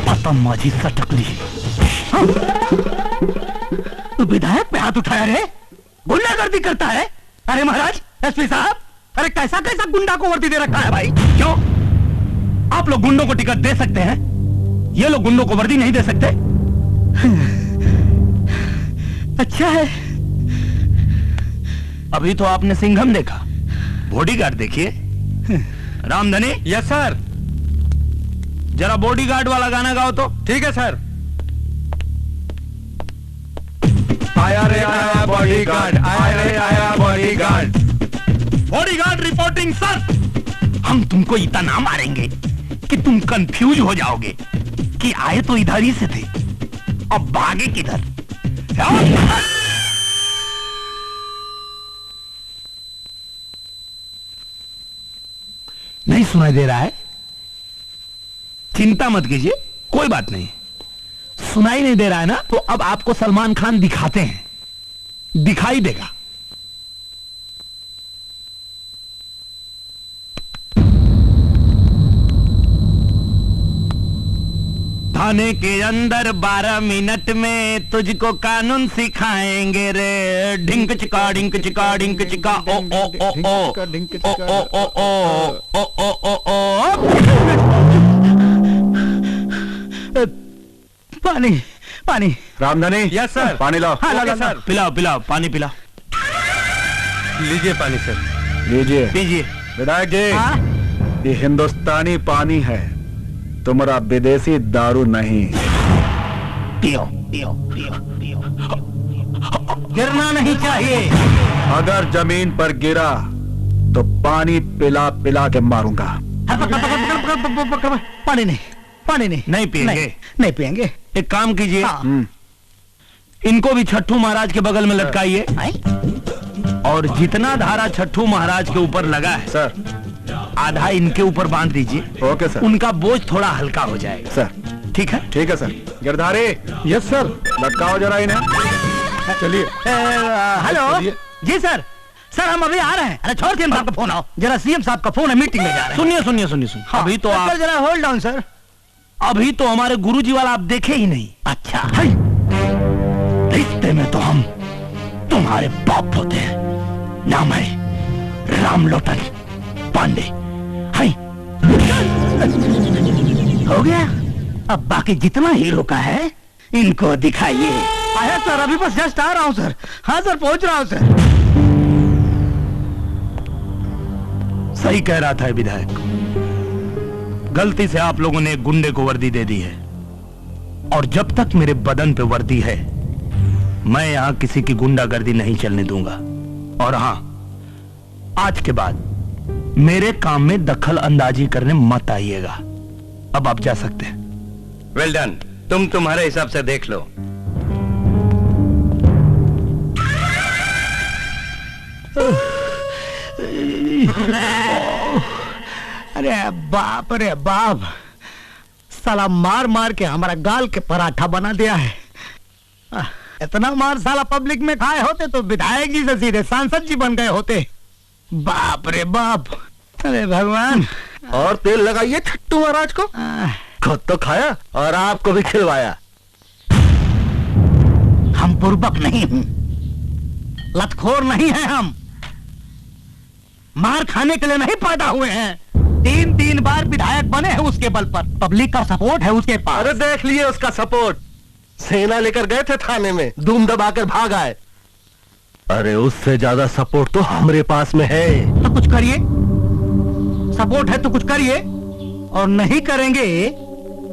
आता माझी सटकली। तू विधायक पे हाथ उठाया रे? गुंडागर्दी करता है? अरे महाराज, SP साहब, अरे कैसा कैसा गुंडा को वर्दी दे रखा है भाई? क्यों? आप लोग गुंडों को टिकट दे सकते हैं, ये लोग गुंडों को वर्दी नहीं दे सकते? अच्छा है। अभी तो आपने सिंघम देखा, बॉडीगार्ड देखिए। रामधनी। Yes sir. जरा बॉडीगार्ड वाला गाना गाओ तो। ठीक है सर। आया रे आया बॉडीगार्ड, आया रे आया बॉडीगार्ड। Bodyguard reporting sir. हम तुमको इतना मारेंगे कि तुम कंफ्यूज हो जाओगे कि आए तो इधर ही से थे, अब भागे किधर? नहीं सुनाई दे रहा है? चिंता मत कीजिए, कोई बात नहीं। सुनाई नहीं दे रहा है ना, तो अब आपको सलमान खान दिखाते हैं, दिखाई देगा। थाने के अंदर 12 मिनट में तुझको कानून सिखाएंगे रे। ढिंक चिका ढिंक चिका ढिंक चिका ओ ओ ओ ओ ओ ओ ओ ओ ओ ओ। पानी पानी। रामधनी। Yes sir. पानी लाओ। हाँ लाओ सर। पिलाओ पिलाओ पानी पिलाओ। लीजिए पानी सर। लीजिए पीजिए। विधायक जी, ये हिंदुस्तानी पानी है, तुम्हारा विदेशी दारू नहीं। पियो पियो पियो पियो। गिरना नहीं चाहिए। अगर जमीन पर गिरा तो पानी पिला पिला के मारूंगा। पानी नहीं पानी नहीं। नहीं पिएंगे नहीं पिएंगे। एक काम कीजिए, इनको भी छठू महाराज के बगल में लटकाइए और जितना धारा छठू महाराज के ऊपर लगा है सर, आधा इनके ऊपर बांध दीजिए। Okay sir. उनका बोझ थोड़ा हल्का हो जाएगा सर। ठीक है। ठीक है सर। गिरधारी। Yes sir. लटकाओ जरा इन्हें। चलिए। हेलो जी सर। सर हम अभी आ रहे हैं। अरे छोड़ सीएम साहब का फोन आओ जरा। सीएम साहब का फोन है, मीटिंग में जा रहे हैं। सुनिए सुनिए सुनिए सुनिए। हाँ, अभी तो आप जरा होल्ड डाउन सर। अभी तो हमारे गुरुजी वाला आप देखे ही नहीं। अच्छा रिश्ते में तो हम तुम्हारे बाप होते हैं। नाम है रामलोटन पांडे। हो गया। अब बाकी जितना हीरो का है इनको दिखाइए। आया सर, अभी बस जस्ट आ रहा हूं सर। हाँ सर पहुंच रहा हूं सर। सही कह रहा था विधायक, गलती से आप लोगों ने एक गुंडे को वर्दी दे दी है और जब तक मेरे बदन पे वर्दी है मैं यहां किसी की गुंडागर्दी नहीं चलने दूंगा। और हां, आज के बाद मेरे काम में दखल अंदाजी करने मत आइएगा। अब आप जा सकते हैं। Well done. तुम तुम्हारे हिसाब से देख लो। अरे बाप, साला मार मार के हमारा गाल के पराठा बना दिया है। इतना मार साला पब्लिक में खाए होते तो विधायक जी से सीधे सांसद जी बन गए होते। बाप रे बाप। अरे भगवान। और तेल लगाइए छट्टू महाराज को। खुद तो खाया और आपको भी खिलवाया। हम बुर्बक नहीं हूं, लतखोर नहीं है। हम मार खाने के लिए नहीं पैदा हुए हैं। 3 बार विधायक बने हैं उसके बल पर। पब्लिक का सपोर्ट है उसके पास। अरे देख लिए उसका सपोर्ट। सेना लेकर गए थे थाने में, धूम दबाकर भाग आए। अरे उससे ज्यादा सपोर्ट तो हमारे पास में है। तो कुछ करिए। सपोर्ट है तो कुछ करिए, और नहीं करेंगे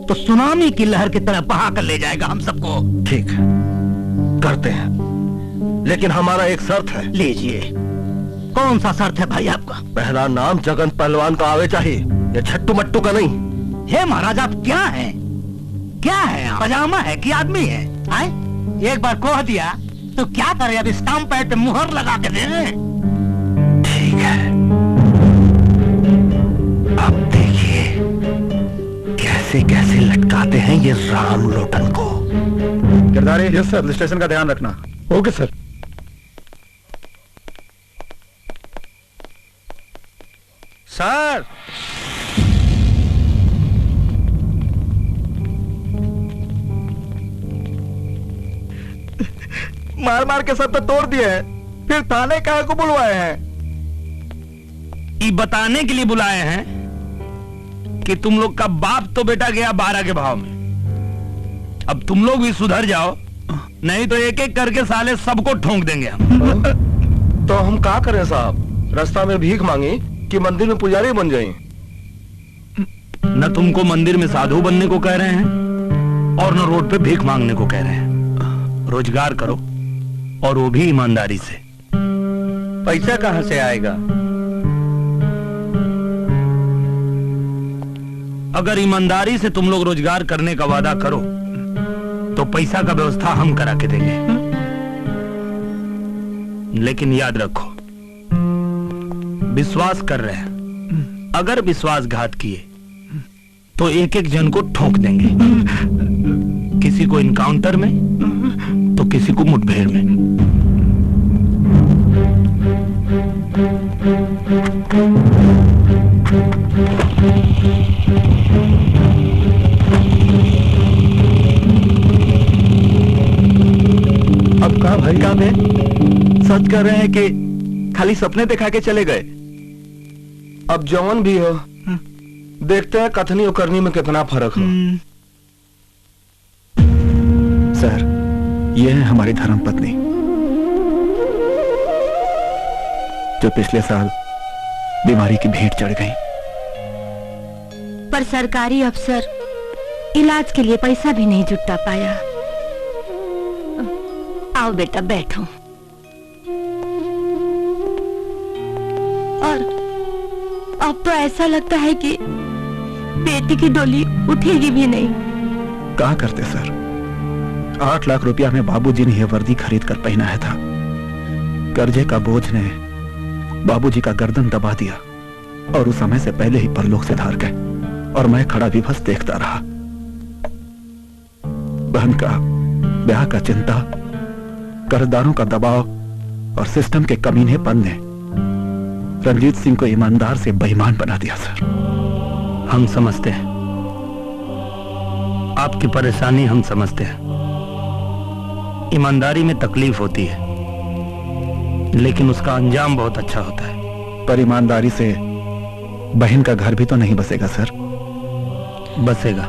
तो सुनामी की लहर की तरह बहा कर ले जाएगा हम सबको। ठीक है, करते हैं, लेकिन हमारा एक शर्त है। लीजिए। कौन सा शर्त है भाई आपका? पहला नाम जगन पहलवान का आवे चाहिए, ये छट्टू मट्टू का नहीं। हे महाराज, आप क्या हैं? क्या है? पजामा है कि आदमी है? आए? एक बार कह दिया तो क्या करे? अब स्टाम्प पैड पे मुहर लगा के दे। ठीक है, अब देखिए कैसे कैसे लटकाते हैं ये राम लोटन को। गिरधारी। Yes sir. स्टेशन का ध्यान रखना। Okay sir. सर मार मार के सब तो तोड़ दिए हैं, फिर थाने काहे को बुलवाए हैं? ये बताने के लिए बुलाए हैं कि तुम लोग का बाप तो बेटा गया 12 के भाव में। अब तुम लोग भी सुधर जाओ, नहीं तो एक एक करके साले सबको ठोंक देंगे हम। तो हम क्या करें साहब? रास्ता में भीख मांगी कि मंदिर में पुजारी बन जाएं? न तुमको मंदिर में साधु बनने को कह रहे हैं और न रोड पे भीख मांगने को कह रहे हैं। रोजगार करो, और वो भी ईमानदारी से। पैसा कहां से आएगा? अगर ईमानदारी से तुम लोग रोजगार करने का वादा करो तो पैसा का व्यवस्था हम करा के देंगे। लेकिन याद रखो, विश्वास कर रहे हैं, अगर विश्वासघात किए तो एक एक जन को ठोक देंगे। किसी को इनकाउंटर में तो किसी को मुठभेड़ में। कहा भाई? कहाँ पे? सच कर रहे हैं कि खाली सपने दिखा के चले गए? अब जवान भी हो, देखते हैं कथनी और करनी में कितना फर्क हो। सर, ये है हमारी धर्मपत्नी जो पिछले साल बीमारी की भेंट चढ़ गई। पर सरकारी अफसर इलाज के लिए पैसा भी नहीं जुटा पाया। आओ बेटा बैठो। और अब तो ऐसा लगता है कि बेटी की डोली उठेगी भी नहीं। कहा करते सर, 8 लाख रुपया में बाबूजी ने यह वर्दी खरीद कर पहनाया था। कर्जे का बोझ ने बाबूजी का गर्दन दबा दिया और उस समय से पहले ही परलोक से धार गए और मैं खड़ा विभस देखता रहा। बहन का ब्याह का चिंता, कर्जदारों का दबाव और सिस्टम के कमीनेपन ने रंजीत सिंह को ईमानदार से बेईमान बना दिया सर। हम समझते हैं आपकी परेशानी, हम समझते हैं। ईमानदारी में तकलीफ होती है लेकिन उसका अंजाम बहुत अच्छा होता है। पर ईमानदारी से बहन का घर भी तो नहीं बसेगा सर। बसेगा।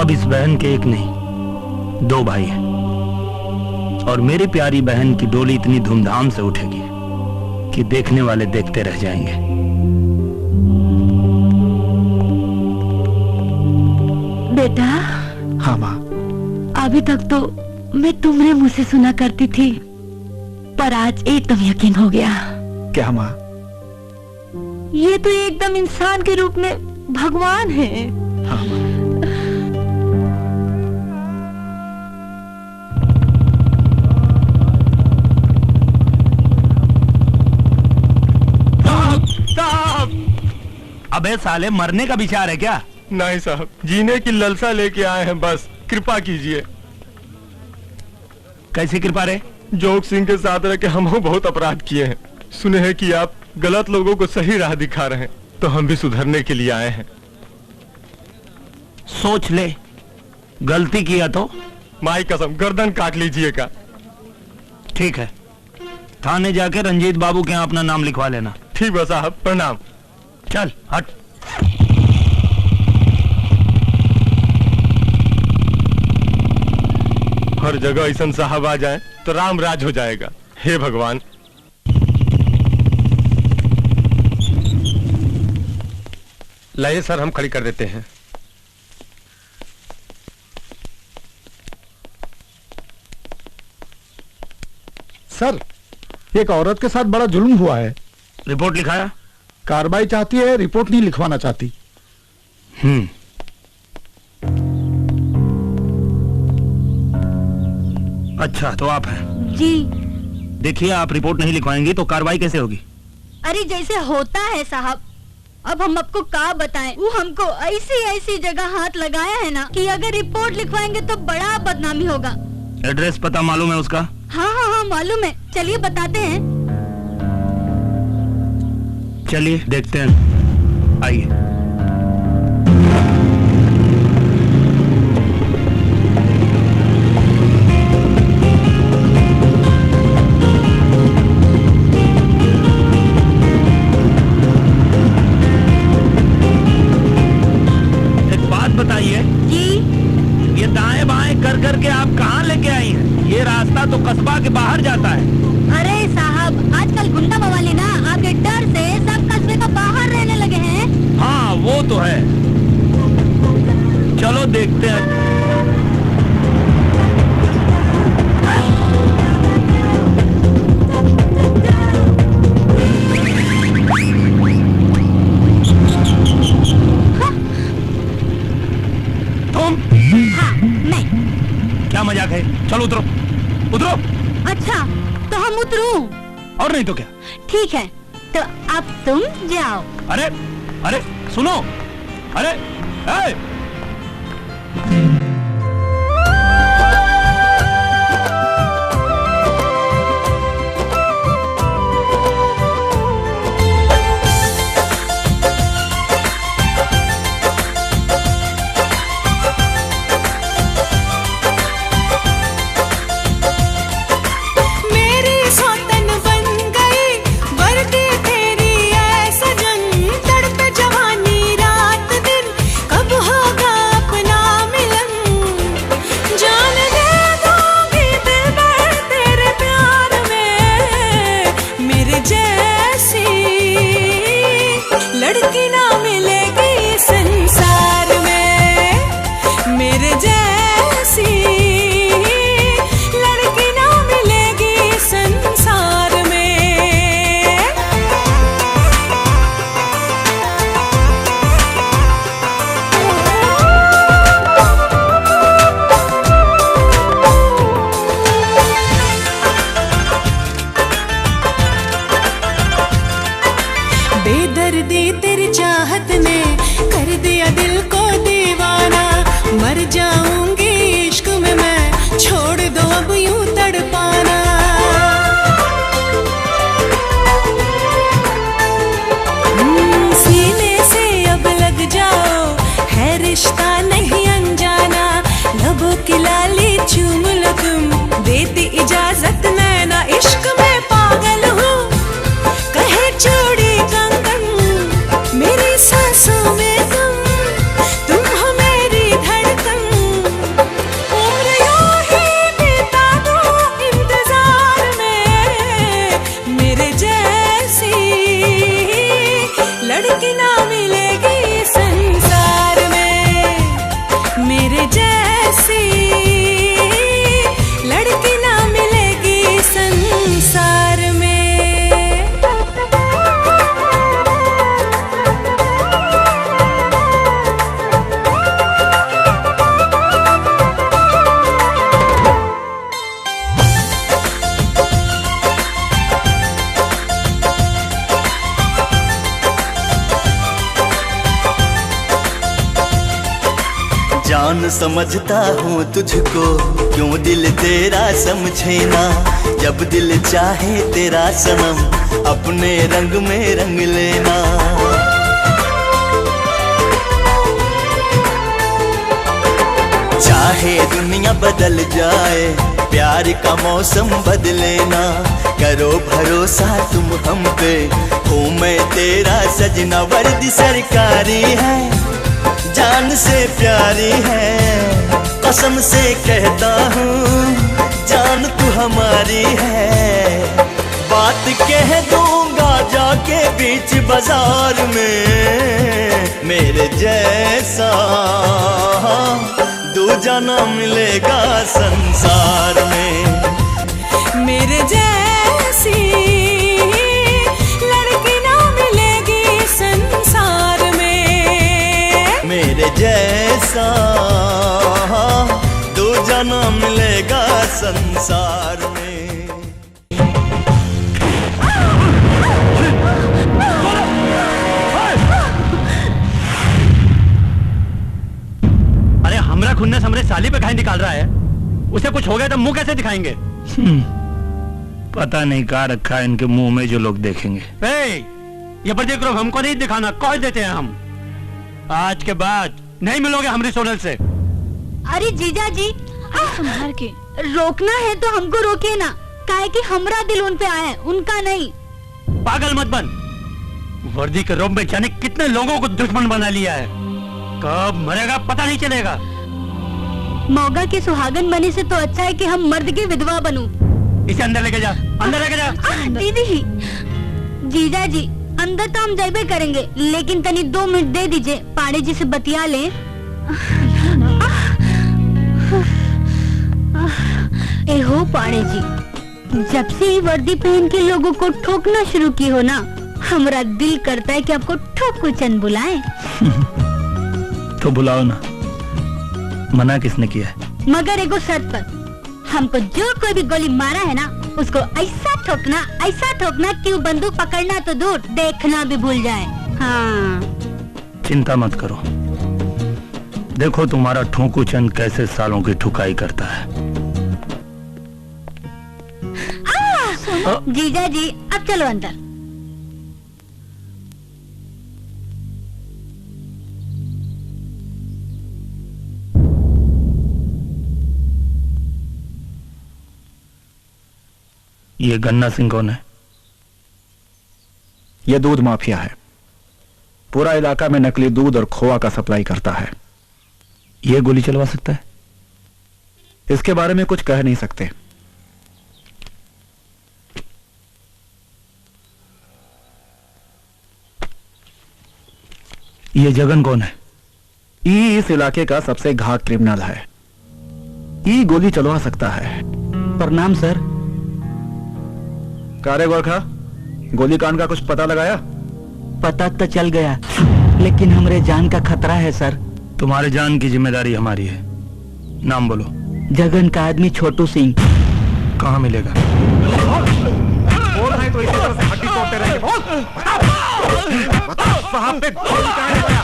अब इस बहन के एक नहीं 2 भाई हैं और मेरी प्यारी बहन की डोली इतनी धूमधाम से उठेगी कि देखने वाले देखते रह जाएंगे। बेटा। हाँ माँ। अभी तक तो मैं तुम्हारे मुंह से सुना करती थी, पर आज एकदम यकीन हो गया। क्या माँ? ये तो एकदम इंसान के रूप में भगवान है। हाँ माँ। अबे साले, मरने का विचार है क्या? नहीं साहब, जीने की ललसा लेके आए हैं, बस कृपा कीजिए। कैसी कृपा रे? जोग सिंह के साथ रह के हम बहुत अपराध किए हैं। सुने हैं कि आप गलत लोगों को सही राह दिखा रहे हैं, तो हम भी सुधरने के लिए आए हैं। सोच ले, गलती किया तो माई कसम गर्दन काट लीजिएगा। ठीक है, थाने जाके रंजीत बाबू के यहाँ अपना नाम लिखवा लेना। ठीक है साहब, प्रणाम। चल हट। हर जगह ऐसा साहब आ जाए तो राम राज हो जाएगा। हे भगवान। लाइए सर, हम खड़ी कर देते हैं। सर, एक औरत के साथ बड़ा जुल्म हुआ है। रिपोर्ट लिखाया? कार्रवाई चाहती है, रिपोर्ट नहीं लिखवाना चाहती। अच्छा, तो आप हैं? जी। देखिए, आप रिपोर्ट नहीं लिखवाएंगी तो कार्रवाई कैसे होगी? अरे जैसे होता है साहब, अब हम आपको क्या बताएं। वो हमको ऐसी ऐसी जगह हाथ लगाया है ना कि अगर रिपोर्ट लिखवाएंगे तो बड़ा बदनामी होगा। एड्रेस पता मालूम है उसका? हाँ हाँ हाँ मालूम है, चलिए बताते हैं। चलिए देखते हैं, आइए। एक बात बताइए जी, ये दाएं बाएं कर करके आप कहाँ लेके आई हैं? ये रास्ता तो कस्बा के बाहर जाता है। अरे साहब, आजकल गुंडा मवाली ना आपके डर से सब कस्बे का बाहर रहने लगे हैं। हाँ वो तो है, चलो देखते हैं। तुम? हाँ मैं। क्या मजाक है? चलो उतरो, उतरो। अच्छा तो हम उतरूं? और नहीं तो क्या? ठीक है, तो अब तुम जाओ। अरे अरे सुनो, अरे ए! जैसी लड़की ना मिलेगी संसार में। जान समझता हूँ तुझको, क्यों दिल तेरा समझे ना। जब दिल चाहे तेरा सनम, अपने रंग में रंग लेना। चाहे दुनिया बदल जाए, प्यार का मौसम बदले ना। करो भरोसा तुम हम पे, हूँ मैं तेरा सजना। वर्दी सरकारी है, जान से प्यारी है, कसम से कहता हूँ जान तू हमारी है। बात कह दूंगा जाके बीच बाजार में, मेरे जैसा दूजा ना मिलेगा संसार में। मेरे जैसी लड़की ना मिलेगी संसार में। मेरे जैसा दूजा ना मिलेगा संसार में। अरे हमरा खुन्नस हमरे साली पे काहे निकाल रहा है? उसे कुछ हो गया तो मुंह कैसे दिखाएंगे? पता नहीं कहाँ रखा है इनके मुंह में जो लोग देखेंगे। ये प्रतिक्रोध हमको नहीं दिखाना, कह देते हैं हम। आज के बाद नहीं मिलोगे हमारी सोनल से। अरे जीजा जी, संभाल के रोकना है तो हमको रोकिए ना, काहे कि हमरा दिल उन पे आया है, उनका नहीं। पागल मत बन। वर्दी के रोब में जाने कितने लोगों को दुश्मन बना लिया है, कब मरेगा पता नहीं चलेगा। मौगा के सुहागन बने से तो अच्छा है कि हम मर्द की विधवा बनूं। इसे अंदर लेके जा, अंदर लेके जा। दीदी, जीजा जी अंदर तो हम जाइबे करेंगे, लेकिन तनी 2 मिनट दे दीजिए, पाड़े जी से बतिया ले। ए हो पाड़े जी, जब से ये वर्दी पहन के लोगों को ठोकना शुरू की हो ना, हमारा दिल करता है कि आपको ठोको चंद बुलाएं। तो बुलाओ ना, मना किसने किया है? मगर एगो शर्त पर, हमको जो कोई भी गोली मारा है ना, उसको ऐसा ठोकना कि वो बंदूक पकड़ना तो दूर, देखना भी भूल जाए। हाँ। चिंता मत करो, देखो तुम्हारा ठोकू चंद कैसे सालों की ठुकाई करता है। जीजा जी अब चलो अंदर। ये गन्ना सिंह कौन है? ये दूध माफिया है, पूरा इलाका में नकली दूध और खोआ का सप्लाई करता है। ये गोली चलवा सकता है? इसके बारे में कुछ कह नहीं सकते। ये जगन कौन है? ये इस इलाके का सबसे घात क्रिमिनल है, ये गोली चलवा सकता है। प्रणाम सर। कारे गोरखा, गोली कांड का कुछ पता लगाया? पता तो चल गया, लेकिन हमरे जान का खतरा है सर। तुम्हारे जान की जिम्मेदारी हमारी है। नाम बोलो। जगन का आदमी छोटू सिंह। कहाँ मिलेगा? बोल रहे तो इसी तरह से हड्डी तोड़ते रहेंगे। बताओ वहां पे गोली कहाँ लगाया?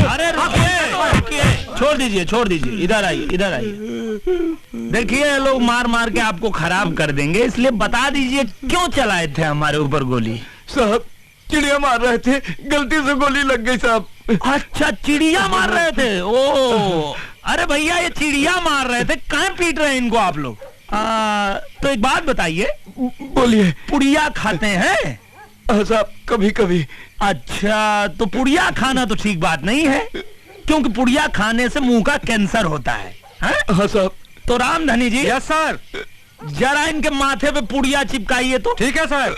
अरे रुकिए, छोड़ दीजिए, इधर आइए। देखिए लोग मार मार के आपको खराब कर देंगे, इसलिए बता दीजिए क्यों चलाए थे हमारे ऊपर गोली? साहब चिड़िया मार रहे थे, गलती से गोली लग गई साहब। अच्छा चिड़िया मार रहे थे? ओ अरे भैया ये चिड़िया मार रहे थे, कहाँ पीट रहे हैं इनको आप लोग? तो एक बात बताइए। बोलिए। पुड़िया खाते हैं? साहब कभी कभी। अच्छा तो पुड़िया खाना तो ठीक बात नहीं है, क्योंकि पुड़िया खाने से मुंह का कैंसर होता है। हाँ साहब। तो रामधनी जी। Yes sir. जरा इनके माथे पे पुड़िया चिपकाइए तो। ठीक है सर।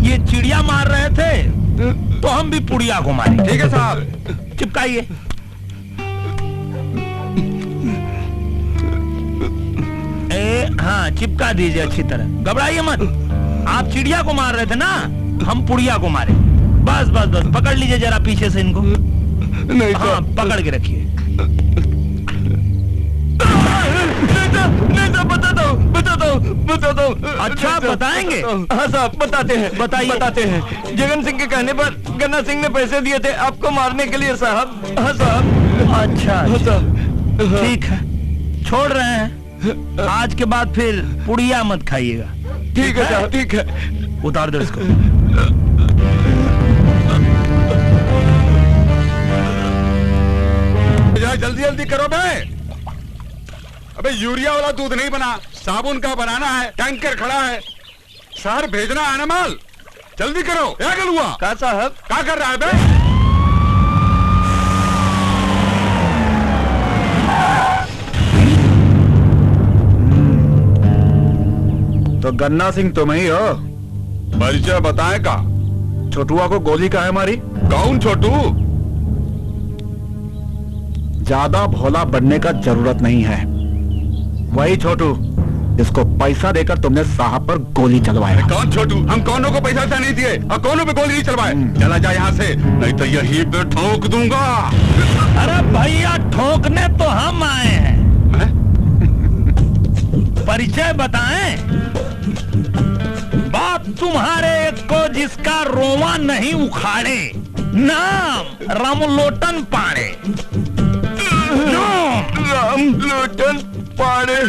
ये चिड़िया मार रहे थे तो हम भी पुड़िया को मारेंगे। ठीक है साहब। चिपकाइए। हाँ चिपका दीजिए अच्छी तरह, घबराइए मत। आप चिड़िया को मार रहे थे ना, हम पुड़िया को मारे। बस बस बस पकड़ लीजिए जरा पीछे से इनको। नहीं हाँ पकड़ के रखिए। बता दो। अच्छा बताएंगे? हाँ साहब बताते हैं, बताते हैं। जगन सिंह के कहने पर गन्ना सिंह ने पैसे दिए थे आपको मारने के लिए साहब। हाँ साहब। अच्छा ठीक है, छोड़ रहे हैं। आज के बाद फिर पुड़िया मत खाइएगा। ठीक है साहब, ठीक है। उतार दो इसको। जल्दी जल्दी करो बे। अबे यूरिया वाला दूध नहीं बना, साबुन का बनाना है। टैंकर खड़ा है, शहर भेजना है ना माल। जल्दी करो। क्या गल हुआ? का साहब क्या कर रहा है बे? तो गन्ना सिंह तुम ही हो? परिचय बताए का? छोटुआ को गोली काहे मारी? कौन छोटू? ज्यादा भोला बनने का जरूरत नहीं है, वही छोटू जिसको पैसा देकर तुमने साहब पर गोली चलवाया। कौन छोटू? हम कौनों को पैसा नहीं दिए और कौनों पे गोली नहीं चलवाए। चला जा यहाँ से, नहीं तो यही पे ठोक दूंगा। अरे भैया ठोकने तो हम आए हैं। परिचय बताएं। बाप तुम्हारे को जिसका रोवा नहीं उखाड़े, नाम रामलोटन पाड़े। रामलोटन पाड़े।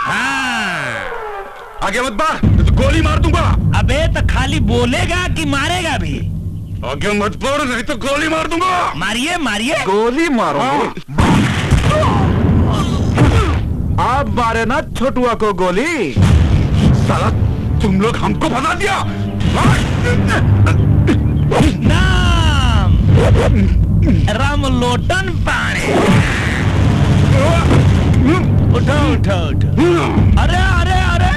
हाँ आगे मत बढ़, तो गोली मार दूंगा। अबे तो खाली बोलेगा कि मारेगा भी? आगे मत बढ़, नहीं तो गोली मार दूंगा। मारिए मारिए। गोली मारो। आप मारे ना छोटुआ को गोली। साला तुम लोग हमको फंसा दिया। नाम रामलोटन पाड़े। उठो उठो उठो। अरे अरे अरे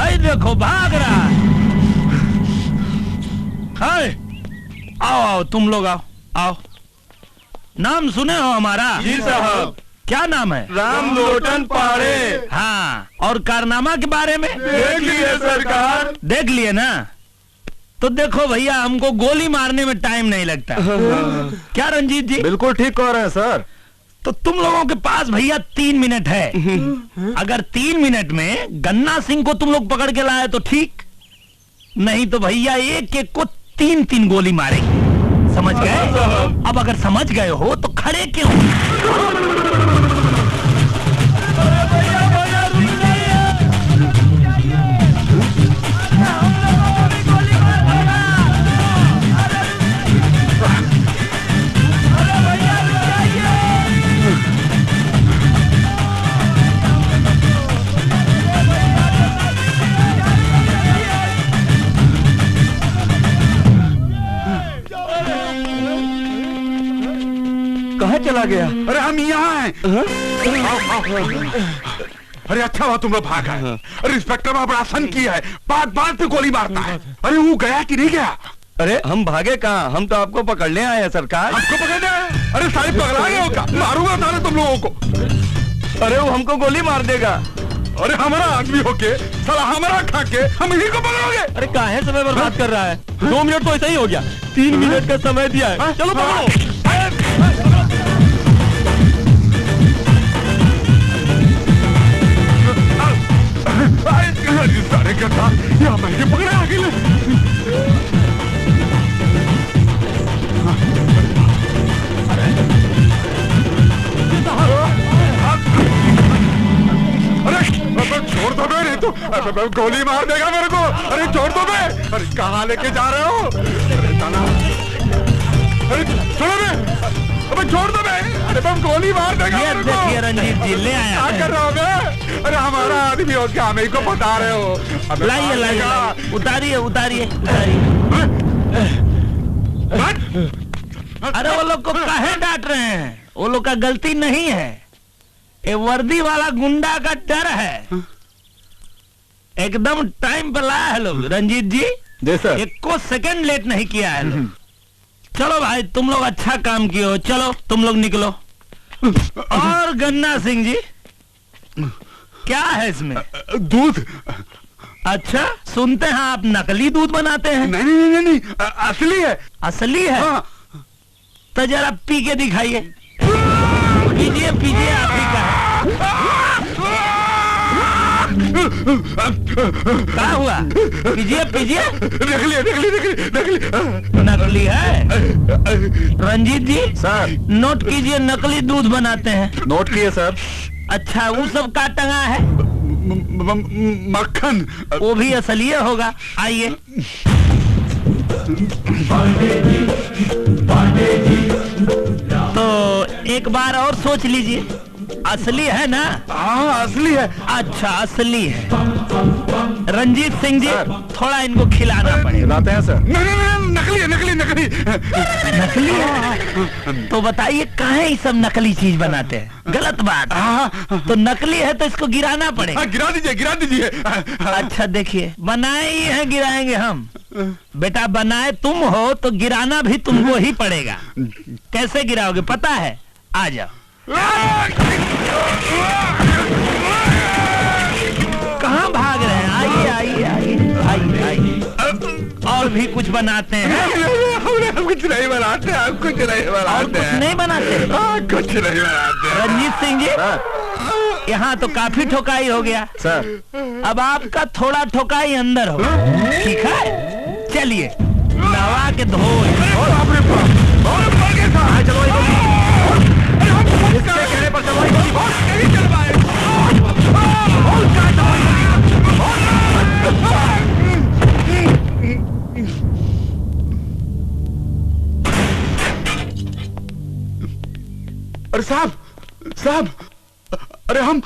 आई देखो भाग रहा है। आओ आओ तुम लोग आओ आओ। नाम सुने हो हमारा? जी साहब। क्या नाम है? रामलोटन पाड़े। हाँ, और कारनामा के बारे में? देख लिए सरकार। देख लिए ना? तो देखो भैया हमको गोली मारने में टाइम नहीं लगता। क्या रंजीत जी? बिल्कुल ठीक कह रहे हैं सर। तो तुम लोगों के पास भैया 3 मिनट है। अगर 3 मिनट में गन्ना सिंह को तुम लोग पकड़ के लाए तो ठीक, नहीं तो भैया एक एक को 3-3 गोली मारेंगे। समझ गए? अब अगर समझ गए हो तो खड़े क्यों? कहाँ चला गया? अरे हम यहाँ हैं। अरे अच्छा हुआ तुम लोग भाग आए। अरे इंस्पेक्टर वहाँ बड़ा सन किया है, बात बात पे गोली मारता है। अरे वो गया कि नहीं गया? अरे हम भागे कहाँ, हम तो आपको पकड़ने आए हैं सरकार। आपको पकड़ने आए? अरे साहिब पकड़ा गया होगा, मारूंगा सारे तुम लोगों को। अरे वो हमको गोली मार देगा। अरे हमारा आदमी होके साला हमारा खा के हम इन्हीं को पकड़ोगे। अरे काहे समय बर्बाद कर रहा है? 2 मिनट तो ऐसा ही हो गया, 3 मिनट का समय दिया है। चलो पकड़ो। सारे गद्दा यहाँ मैंने पकड़े आगे ले। अरे छोड़ दो बे, नहीं तो गोली मार देगा मेरे को। अरे छोड़ दो बे। अरे कहाँ लेके जा रहे हो? अरे ताना, अरे छोड़ो बे। अबे छोड़ दो बे। अरे बम गोली मार देगा मेरे को। देखिए रंजीत जी ले आया। क्या कर रहे हो बे? अरे हमारा आदमी हो क्या, हमें को बता रहे हो? लाइए लाइए, उतारिए उतारिए उतारिए। अरे वो लोग को काहे डांट रहे हैं? वो लोग का गलती नहीं है, ये वर्दी वाला गुंडा का डर है। एकदम टाइम पे लाया है लोग। रंजीत जी सर, 1 सेकंड लेट नहीं किया है लोग। चलो भाई, तुम लोग अच्छा काम किए हो। चलो तुम लोग निकलो। और गन्ना सिंह जी, क्या है इसमें? दूध। अच्छा, सुनते हैं आप नकली दूध बनाते हैं। नहीं नहीं नहीं नहीं, असली है। असली है? हाँ। तो जरा पी के दिखाइए। पीजिए पीजिए, आप ही का है। क्या हुआ? पीजिए पीजिए। नकली नकली नकली नकली नकली है? रंजीत जी सर, नोट कीजिए, नकली दूध बनाते हैं। नोट किए सर। अच्छा, वो सब का टंगा है? मक्खन। वो भी असली होगा। आइए। तो एक बार और सोच लीजिए, असली है ना? हाँ असली है। अच्छा असली है। रंजीत सिंह जी, थोड़ा इनको खिलाना पड़ेगा। खिलाते हैं सर। नहीं नहीं नहीं, नकली है नकली नकली नकली है? तो बताइए काहे ये सब नकली चीज बनाते हैं? गलत बात। तो नकली है तो इसको गिराना पड़ेगा। गिरा दीजिए गिरा दीजिए। अच्छा देखिए, बनाए ही है, गिराएंगे हम। बेटा बनाए तुम हो तो गिराना भी तुमको ही पड़ेगा। कैसे गिराओगे पता है? आ जाओ। कहाँ भाग रहे हैं? आइए आइए आइए आइए आइए। और भी कुछ बनाते हैं? हम कुछ नहीं बनाते, हम कुछ नहीं बनाते। कुछ नहीं बनाते? कुछ नहीं बनाते। रंजीत सिंह जी, यहाँ तो काफी ठोकाई हो गया सर। अब आपका थोड़ा ठोकाई अंदर हो, ठीक है? चलिए नवा के धो। कहने पर चलो। अरे साहब साहब, अरे हम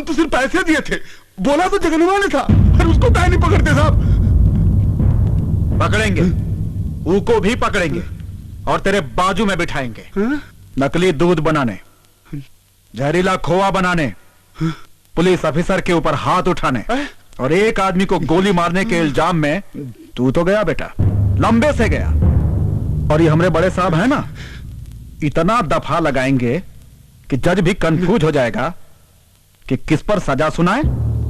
तो सिर्फ पैसे दिए थे, बोला तो जगनवा ने था। अरे उसको काहे नहीं पकड़ते साहब? पकड़ेंगे, उनको भी पकड़ेंगे और तेरे बाजू में बिठाएंगे। नकली दूध बनाने, जहरीला खोआ बनाने, पुलिस ऑफिसर के ऊपर हाथ उठाने और एक आदमी को गोली मारने के इल्जाम में तू तो गया बेटा, लंबे से गया। और ये हमारे बड़े साहब है ना, इतना दफा लगाएंगे कि जज भी कंफ्यूज हो जाएगा कि किस पर सजा सुनाए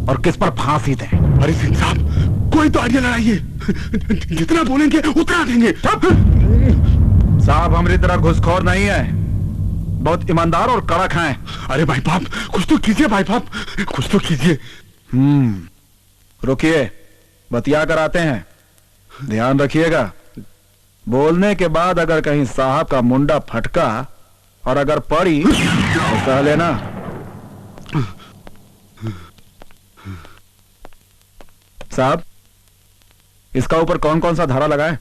और किस पर फांसी दें। अरे सिंह साहब, कोई तो आइडिया लगाइए, जितना बोलेंगे उतना देंगे। साहब हमारी तरह घुसखोर नहीं है, बहुत ईमानदार और कड़क हैं। अरे भाई बाप, कुछ तो कीजिए भाई बाप, कुछ तो कीजिए। रुकिए, बतिया कर आते हैं। ध्यान रखिएगा, बोलने के बाद अगर कहीं साहब का मुंडा फटका और अगर पड़ी तो कह लेना। साहब, इसका ऊपर कौन कौन सा धारा लगा है?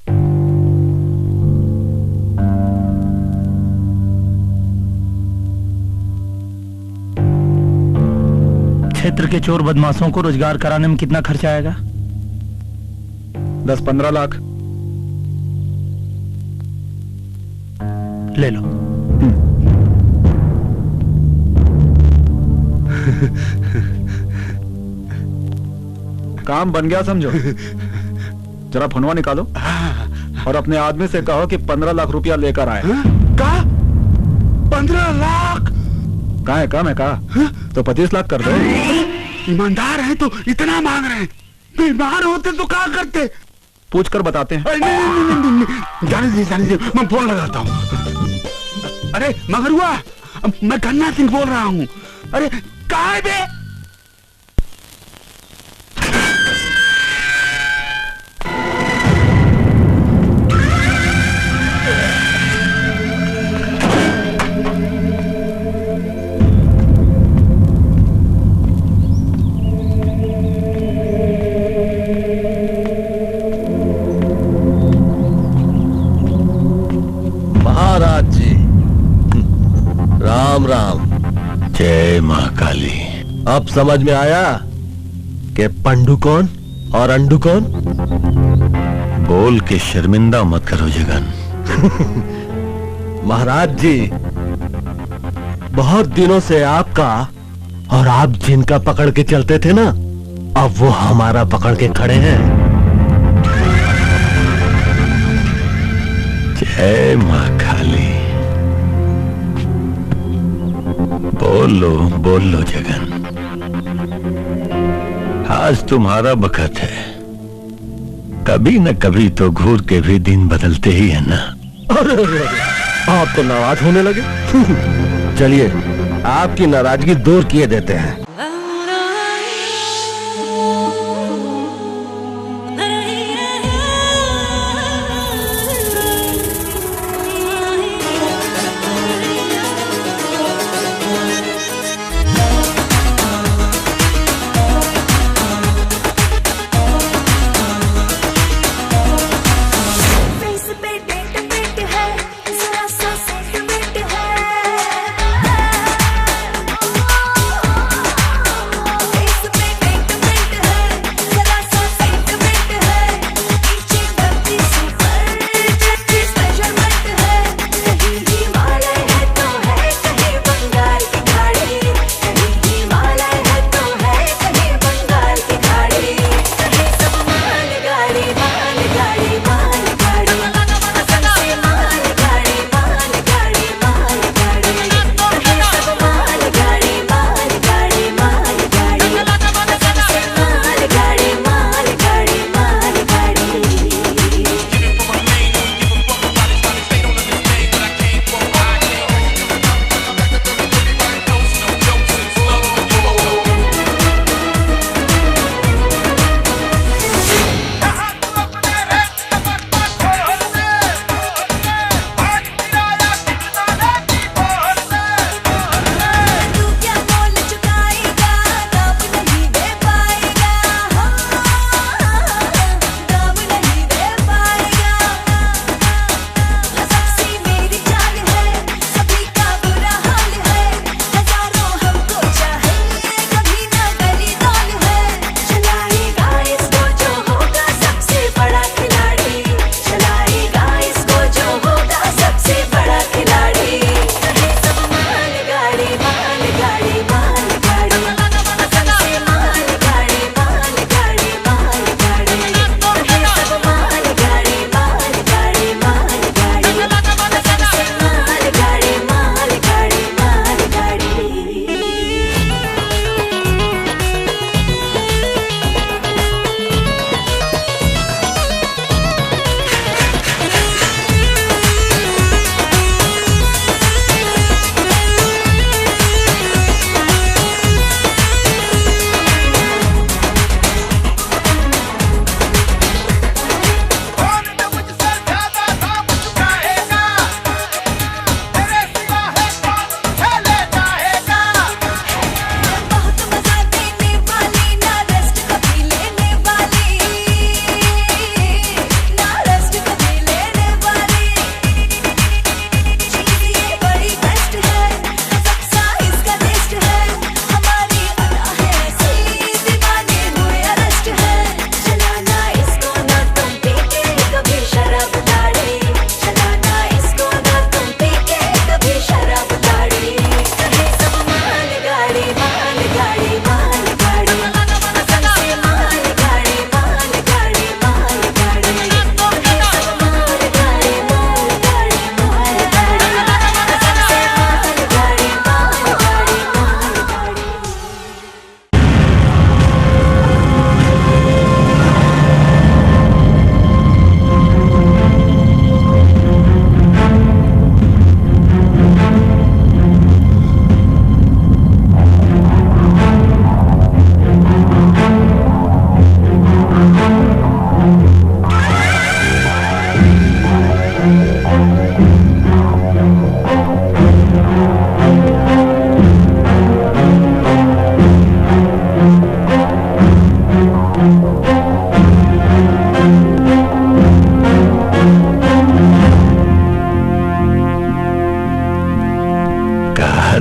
क्षेत्र के चोर बदमाशों को रोजगार कराने में कितना खर्चा आएगा? 10-15 लाख। ले लो। काम बन गया समझो। जरा फोनवा निकालो और अपने आदमी से कहो कि 15 लाख रुपया लेकर आए। कहा 15 लाख? कहा है कम है कहा तो 25 लाख कर दो। ईमानदार है तो इतना मांग रहे हैं, बीमार होते तो क्या करते? पूछ कर बताते हैं। नहीं, जाने दीजिए, मैं फोन लगाता हूँ। अरे मगर हुआ, मैं गन्ना सिंह बोल रहा हूँ। अरे कहाँ है बे? महाराज जी, राम राम। जय महाकाली। अब समझ में आया कि पंडू कौन और अंडू कौन? बोल के शर्मिंदा मत करो जगन। महाराज जी, बहुत दिनों से आपका और आप जिनका पकड़ के चलते थे ना, अब वो हमारा पकड़ के खड़े हैं। जय जय माँ काली। बोल लो जगन, आज तुम्हारा बखत है। कभी न कभी तो घूर के भी दिन बदलते ही है ना। अरे आप तो नाराज होने लगे। चलिए आपकी नाराजगी दूर किए देते हैं।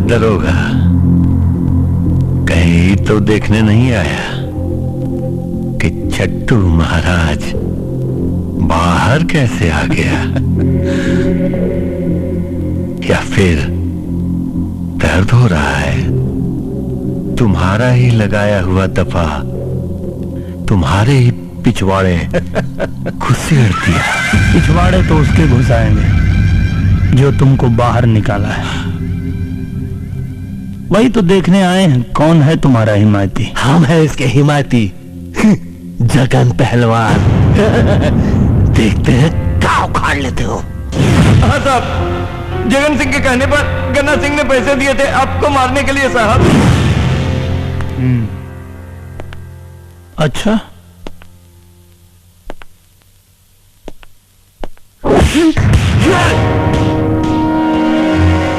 दरोगा कहीं तो देखने नहीं आया कि छट्टू महाराज बाहर कैसे आ गया, या फिर दर्द हो रहा है? तुम्हारा ही लगाया हुआ दफा तुम्हारे ही पिछवाड़े घुसेड़ दिया। पिछवाड़े तो उसके घुसाएंगे, जो तुमको बाहर निकाला है। वही तो देखने आए हैं कौन है तुम्हारा हिमायती। हम हैं इसके हिमायती, जगन पहलवान। देखते हैं क्या उखाड़ लेते हो। हाँ साहब, जगन सिंह के कहने पर गन्ना सिंह ने पैसे दिए थे आपको मारने के लिए साहब। अच्छा,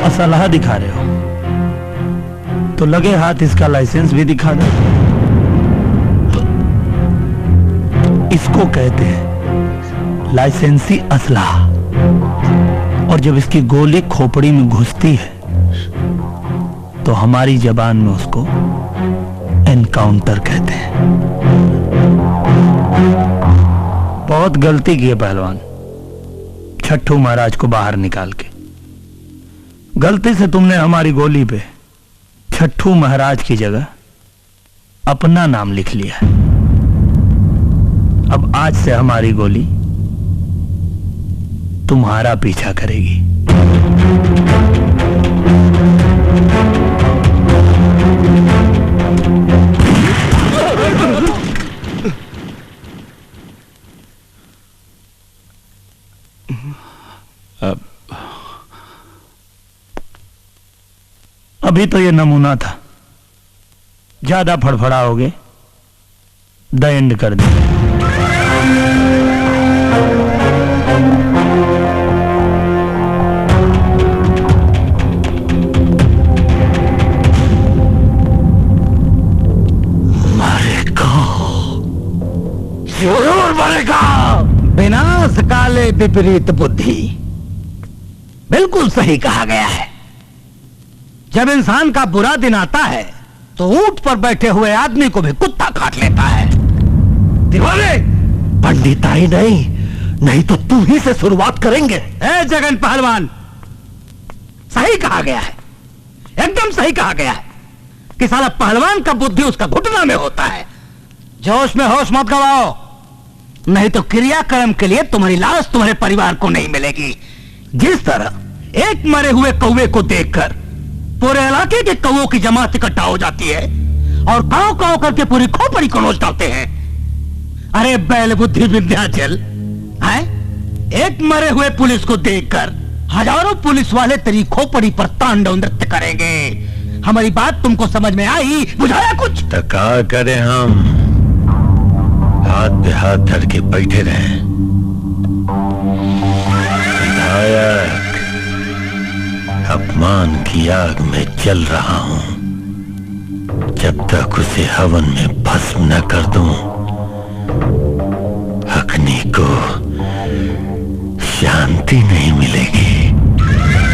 असलहा दिखा रहे हो तो लगे हाथ इसका लाइसेंस भी दिखा दो। इसको कहते हैं लाइसेंसी असलहा। और जब इसकी गोली खोपड़ी में घुसती है तो हमारी जबान में उसको एनकाउंटर कहते हैं। बहुत गलती की है पहलवान, छट्टू महाराज को बाहर निकाल के। गलती से तुमने हमारी गोली पे छट्टू महाराज की जगह अपना नाम लिख लिया है। अब आज से हमारी गोली तुम्हारा पीछा करेगी। अभी तो ये नमूना था, ज्यादा फड़फड़ाओगे द एंड कर दे। जरूर मरेगा। विनाश काले विपरीत बुद्धि, बिल्कुल सही कहा गया है। जब इंसान का बुरा दिन आता है तो ऊंट पर बैठे हुए आदमी को भी कुत्ता काट लेता है। दीवाने पंडिताई नहीं तो तू ही से शुरुआत करेंगे। ए जगन पहलवान, सही कहा गया है, एकदम सही कहा गया है कि साला पहलवान का बुद्धि उसका घुटना में होता है। जोश में होश मत गवाओ, नहीं तो क्रियाक्रम के लिए तुम्हारी लाश तुम्हारे परिवार को नहीं मिलेगी। जिस तरह एक मरे हुए कौवे को देखकर पूरे इलाके के कौवों की जमात इकट्ठा हो जाती है और काव काव करके पूरी खोपड़ी को नोच डालते हैं। अरे बैल बुद्धि विंध्याचल, है एक मरे हुए पुलिस को देखकर हजारों पुलिस वाले तेरी खोपड़ी पर तांडव नृत्य करेंगे। हमारी बात तुमको समझ में आई? बुझाया कुछ? तो क्या करें हम? हाथ पे हाथ धर के बैठे रहे। विधायक, अपमान की आग में जल रहा हूं। जब तक उसे हवन में भस्म न कर दूं, अग्नि को शांति नहीं मिलेगी।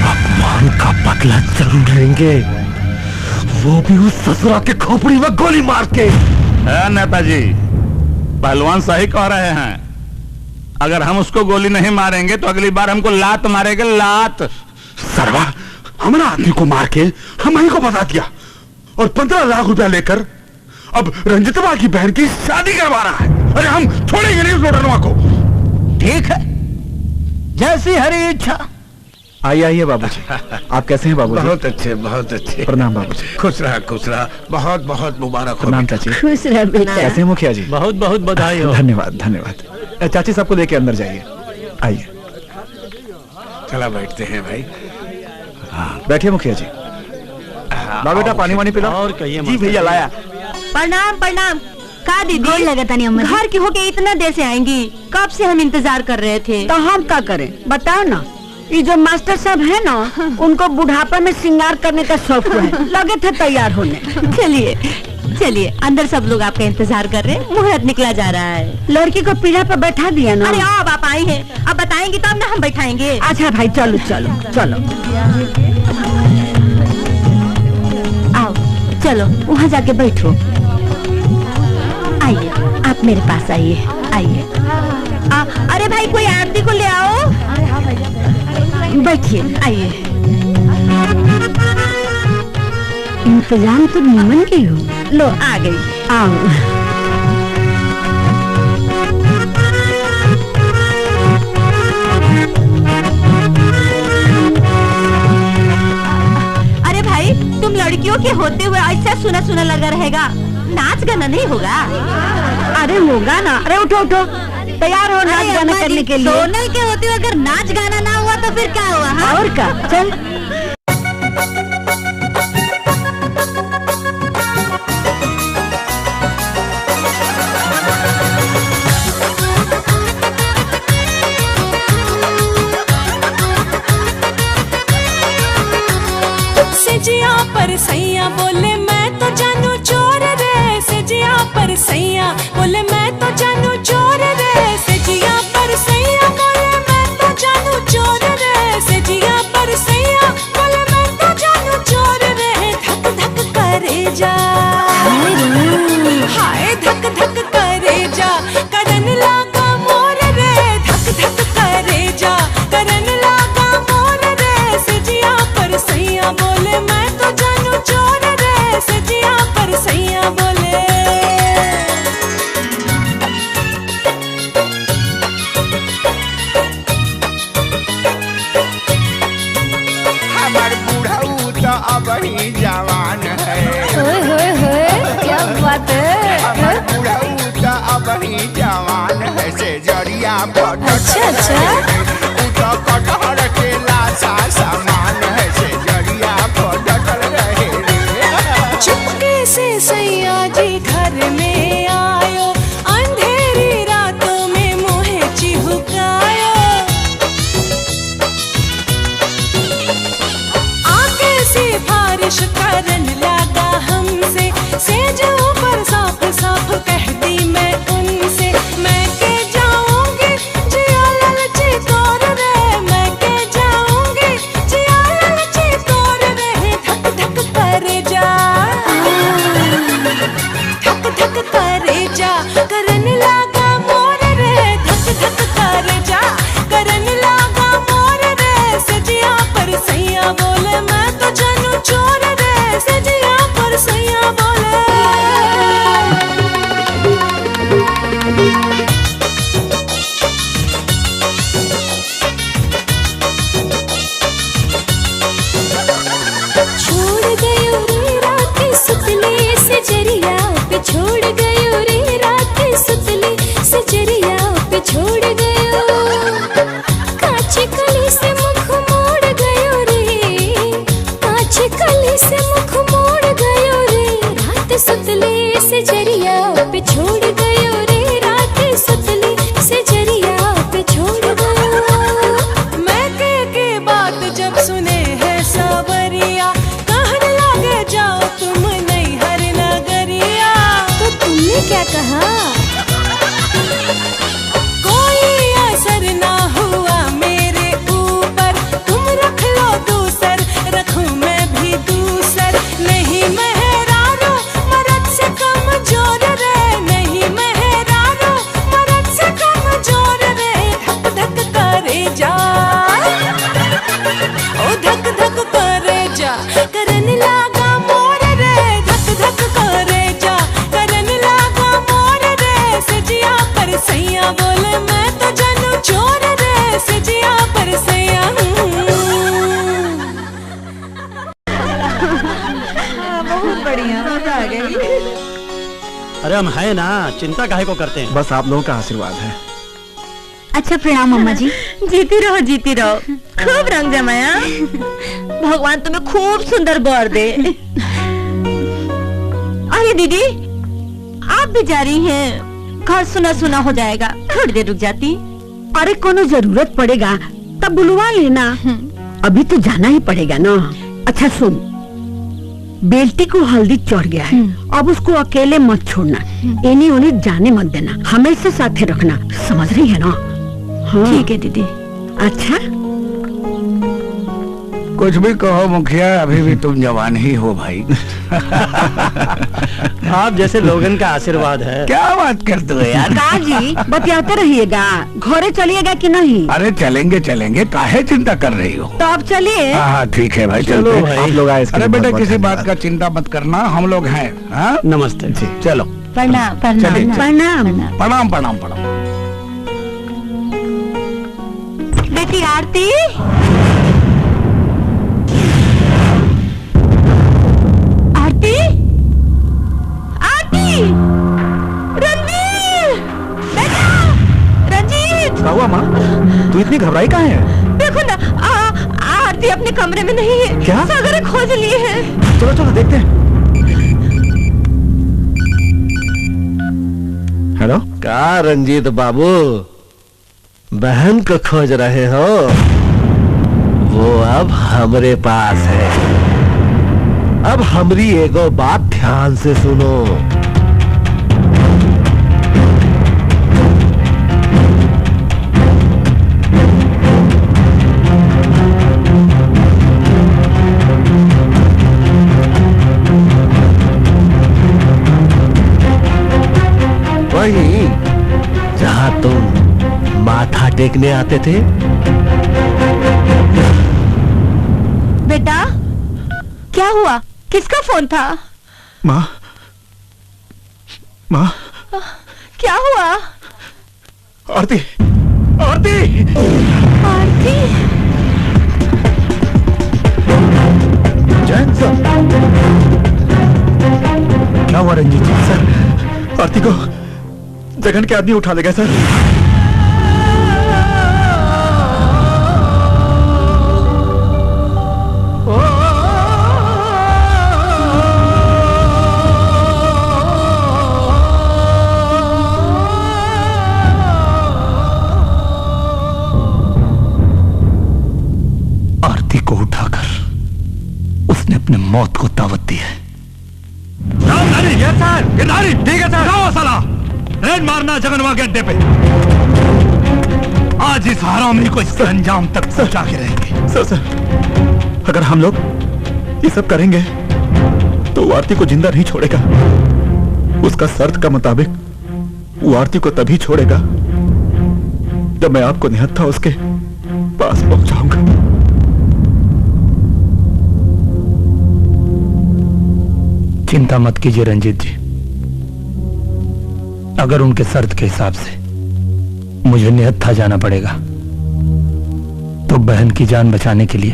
अपमान का बदला जरूर लेंगे, वो भी उस ससुरा के खोपड़ी में गोली मार के। नेताजी, पहलवान सही कह रहे हैं। अगर हम उसको गोली नहीं मारेंगे तो अगली बार हमको लात मारेंगे, लात। सरवा, हमारा आदमी को मार के हम ही को बता दिया और 15 लाख रुपया लेकर अब रंजितवा की बहन की शादी करवा रहा है। अरे हम छोड़ेंगे नहीं उस लोटनवा को। ठीक है, जैसी हरी इच्छा। आइए आइए बाबूजी। आप कैसे हैं बाबूजी? बहुत अच्छे, बहुत अच्छे। प्रणाम बाबूजी। खुश रहा, खुश रहा। बहुत बहुत मुबारक हो। प्रणाम चाची। खुश रह बेटा। कैसे हैं मुखिया जी? बहुत बहुत बधाई हो। धन्यवाद धन्यवाद। चाची सबको लेके अंदर जाइए। आइए। चला बैठते हैं भाई। बैठिए मुखिया जी। ला बेटा पानी वानी पिला। और कहिए जी भैया लाया। प्रणाम प्रणाम। का दीदी गोल लगता नहीं अम्मा। घर की होके इतना देर से आएंगी? कब से हम इंतजार कर रहे थे। तो हम क्या करें बताओ ना। ये जो मास्टर साहब है ना, उनको बुढ़ापा में श्रृंगार करने का शौक है, लगे थे तैयार होने। चलिए चलिए, अंदर सब लोग आपका इंतजार कर रहे हैं। मुहूर्त निकला जा रहा है। लड़की को पीढ़ा पर बैठा दिया ना। अरे अब आप आई हैं, अब बताएंगी तब ना हम बैठाएंगे। अच्छा भाई, चलो चलो चलो। आओ चलो वहाँ जाके बैठो। आइए, आप मेरे पास आइए आइए। अरे भाई कोई आरती को ले आओ। बैठिए, आइए। इंतजाम तो निमन की हो। लो आ गई। आओ। लड़कियों के होते हुए ऐसा सुना सुना लगा रहेगा, नाच गाना नहीं होगा? अरे होगा ना। अरे उठो उठो, तैयार हो नाच गाना करने के लिए। सोनल के होते हुए अगर नाच गाना ना हुआ तो फिर क्या हुआ? हाँ? और क्या, चल। सजिया पर सैया बोले मैं तो जानू चोर रे, सजिया पर सैया बोले मैं तो जानू चोर रे, सजिया पर सैया बोले मैं तो जानू चोर रे, सजिया पर सैया बोले मैं तो जानू चोर रे। धक धक करे जा, हाय धक धक करे जा, करन लागा मोर रे, धक धक करे जा, करन लागा मोर रे, सजिया पर सैया बोले मैं तो जानू चोर रे, सजिया पर सैया बोले। हमार बूढ़ऊ तो अब ही जवान है। क्या बात है? हमार बूढ़ऊ तो अब ही जवान है, से जरिया पर अच्छा तो कटहर के लाशा समान है, से जरिया पर डटल रहे रे। चुपके से सैया जी घर में आयो, अंधेरी रातों में मोहे चिहुकायो, आके सिफारिश करन लगा हमसे, सेज ऊपर साफ साफ कह दी मैं उनसे, मैं के जाऊंगी जिया ललची तोर रे, मैं के जाऊंगी जिया ललची तोर रे। धक धक करे जा, धक धक करे जा, करन लागा मोर रे, धक धक करे जा, करन लागा मोर रे, सजिया पर सैया बोले मैं तो जानू चोर रे, सजिया पर सैया बोले। छोड़ गयो रे रात सुतले से जरिया पे, छोड़ गयो रे रात सुतले से जरिया पे, छोड़ गयो काची कली से मुख मोड़ गयो रे, काची कली से मुख मोड़ गयो रे, रात सुतले से जरिया पे छोड़ गयो रे, रात सुतले से जरिया पे छोड़ गयो। मैं के बात जब सुने है सावरिया, कहने लगे जाओ तुम नहीं हर नगरिया। तो तुमने क्या कहा? कोई असर ना हुआ मेरे ऊपर, तुम रख लो दूसर, रखूं मैं भी दूसर, नहीं मेहरारू मर्द से कमजोर रे, नहीं मेहरारू मर्द से कमजोर रे। धक धक करे जा, ओ धक धक करे जा, करन लागा मोर रे, धक धक करे जा, करन लागा मोर रे, सजिया पर सैया बोले मैं तो जानू चोर रे, सजिया पर सैया। बहुत बढ़िया, मजा आ गई। अरे हम है ना, चिंता काहे को करते हैं? बस आप लोगों का आशीर्वाद है। अच्छा प्रणाम अम्मा जी। जीती रहो जीती रहो, खूब रंग जमाया, भगवान तुम्हें खूब सुंदर बर दे। अरे दीदी, आप भी जा रही हैं? घर सुना सुना हो जाएगा, थोड़ी देर रुक जाती। अरे कोनो जरूरत पड़ेगा तब बुलवा लेना, अभी तो जाना ही पड़ेगा ना। अच्छा सुन, बेल्टी को हल्दी चढ़ गया है, अब उसको अकेले मत छोड़ना, इन्हीं उन्हें जाने मत देना, हमेशा साथे रखना, समझ रही है ना? हाँ। ठीक है दीदी। अच्छा कुछ भी कहो मुखिया, अभी भी तुम जवान ही हो भाई। आप जैसे लोगन का आशीर्वाद है। क्या बात करते हो यार? जी बतियाते रहिएगा, घरे चलिएगा कि नहीं? अरे चलेंगे चलेंगे, काहे चिंता कर रही हो? तो आप चलिए। हाँ ठीक है भाई, चलो चलते भाई। हैं। आप लोग आए इसके अरे लिए बेटा बहुत किसी बहुत बात का चिंता मत करना, हम लोग हैं। हाँ नमस्ते जी। चलो प्रणाम चलिए, प्रणाम। प्रणाम प्रणाम प्रणाम। बेटी आरती, घबराई कहाँ है? देखो ना, आरती अपने कमरे में नहीं है। क्या? सागर खोज लिए हैं। चलो चलो देखते हैं। हेलो, का रंजीत बाबू, बहन को खोज रहे हो? वो अब हमरे पास है। अब हमरी एगो बात ध्यान से सुनो। वहीं जहां तुम माथा टेकने आते थे। बेटा, क्या हुआ? किसका फोन था? माँ, माँ, क्या हुआ? आरती, आरती, आरती, जैन सर। क्या हुआ रंजीत जी? सर, आरती को जगन के आदमी उठा ले गए सर। आरती को उठाकर उसने अपने मौत को दावत दी है। यस सर, गिरधारी, ठीक है सर। जाओ साला, रेड मारना जगनवा के अड्डे पे। आज इस हरामी को इसके अंजाम तक पहुंचा के रहेंगे। सर, अगर हम लोग ये सब करेंगे तो वो आरती को जिंदा नहीं छोड़ेगा। उसका शर्त का मुताबिक वो आरती को तभी छोड़ेगा जब मैं आपको निहत्था उसके पास पहुंचाऊंगा। चिंता मत कीजिए रंजीत जी, अगर उनके शर्त के हिसाब से मुझे निहत्था जाना पड़ेगा तो बहन की जान बचाने के लिए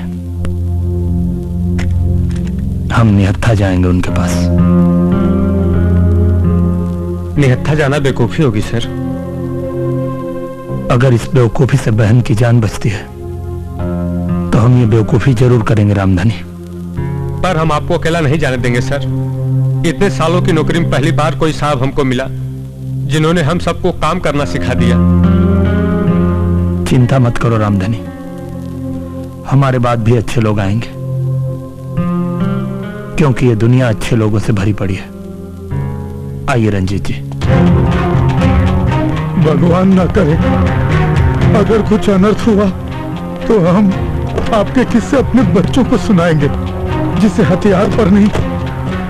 हम निहत्था जाएंगे उनके पास। निहत्था जाना बेवकूफी होगी सर। अगर इस बेवकूफी से बहन की जान बचती है तो हम ये बेवकूफी जरूर करेंगे रामधनी। पर हम आपको अकेला नहीं जाने देंगे सर। इतने सालों की नौकरी में पहली बार कोई साहब हमको मिला जिन्होंने हम सबको काम करना सिखा दिया। चिंता मत करो रामधनी, हमारे बाद भी अच्छे लोग आएंगे, क्योंकि ये दुनिया अच्छे लोगों से भरी पड़ी है। आइए रंजीत जी। भगवान ना करे अगर कुछ अनर्थ हुआ तो हम आपके किस्से अपने बच्चों को सुनाएंगे, जिसे हथियार पर नहीं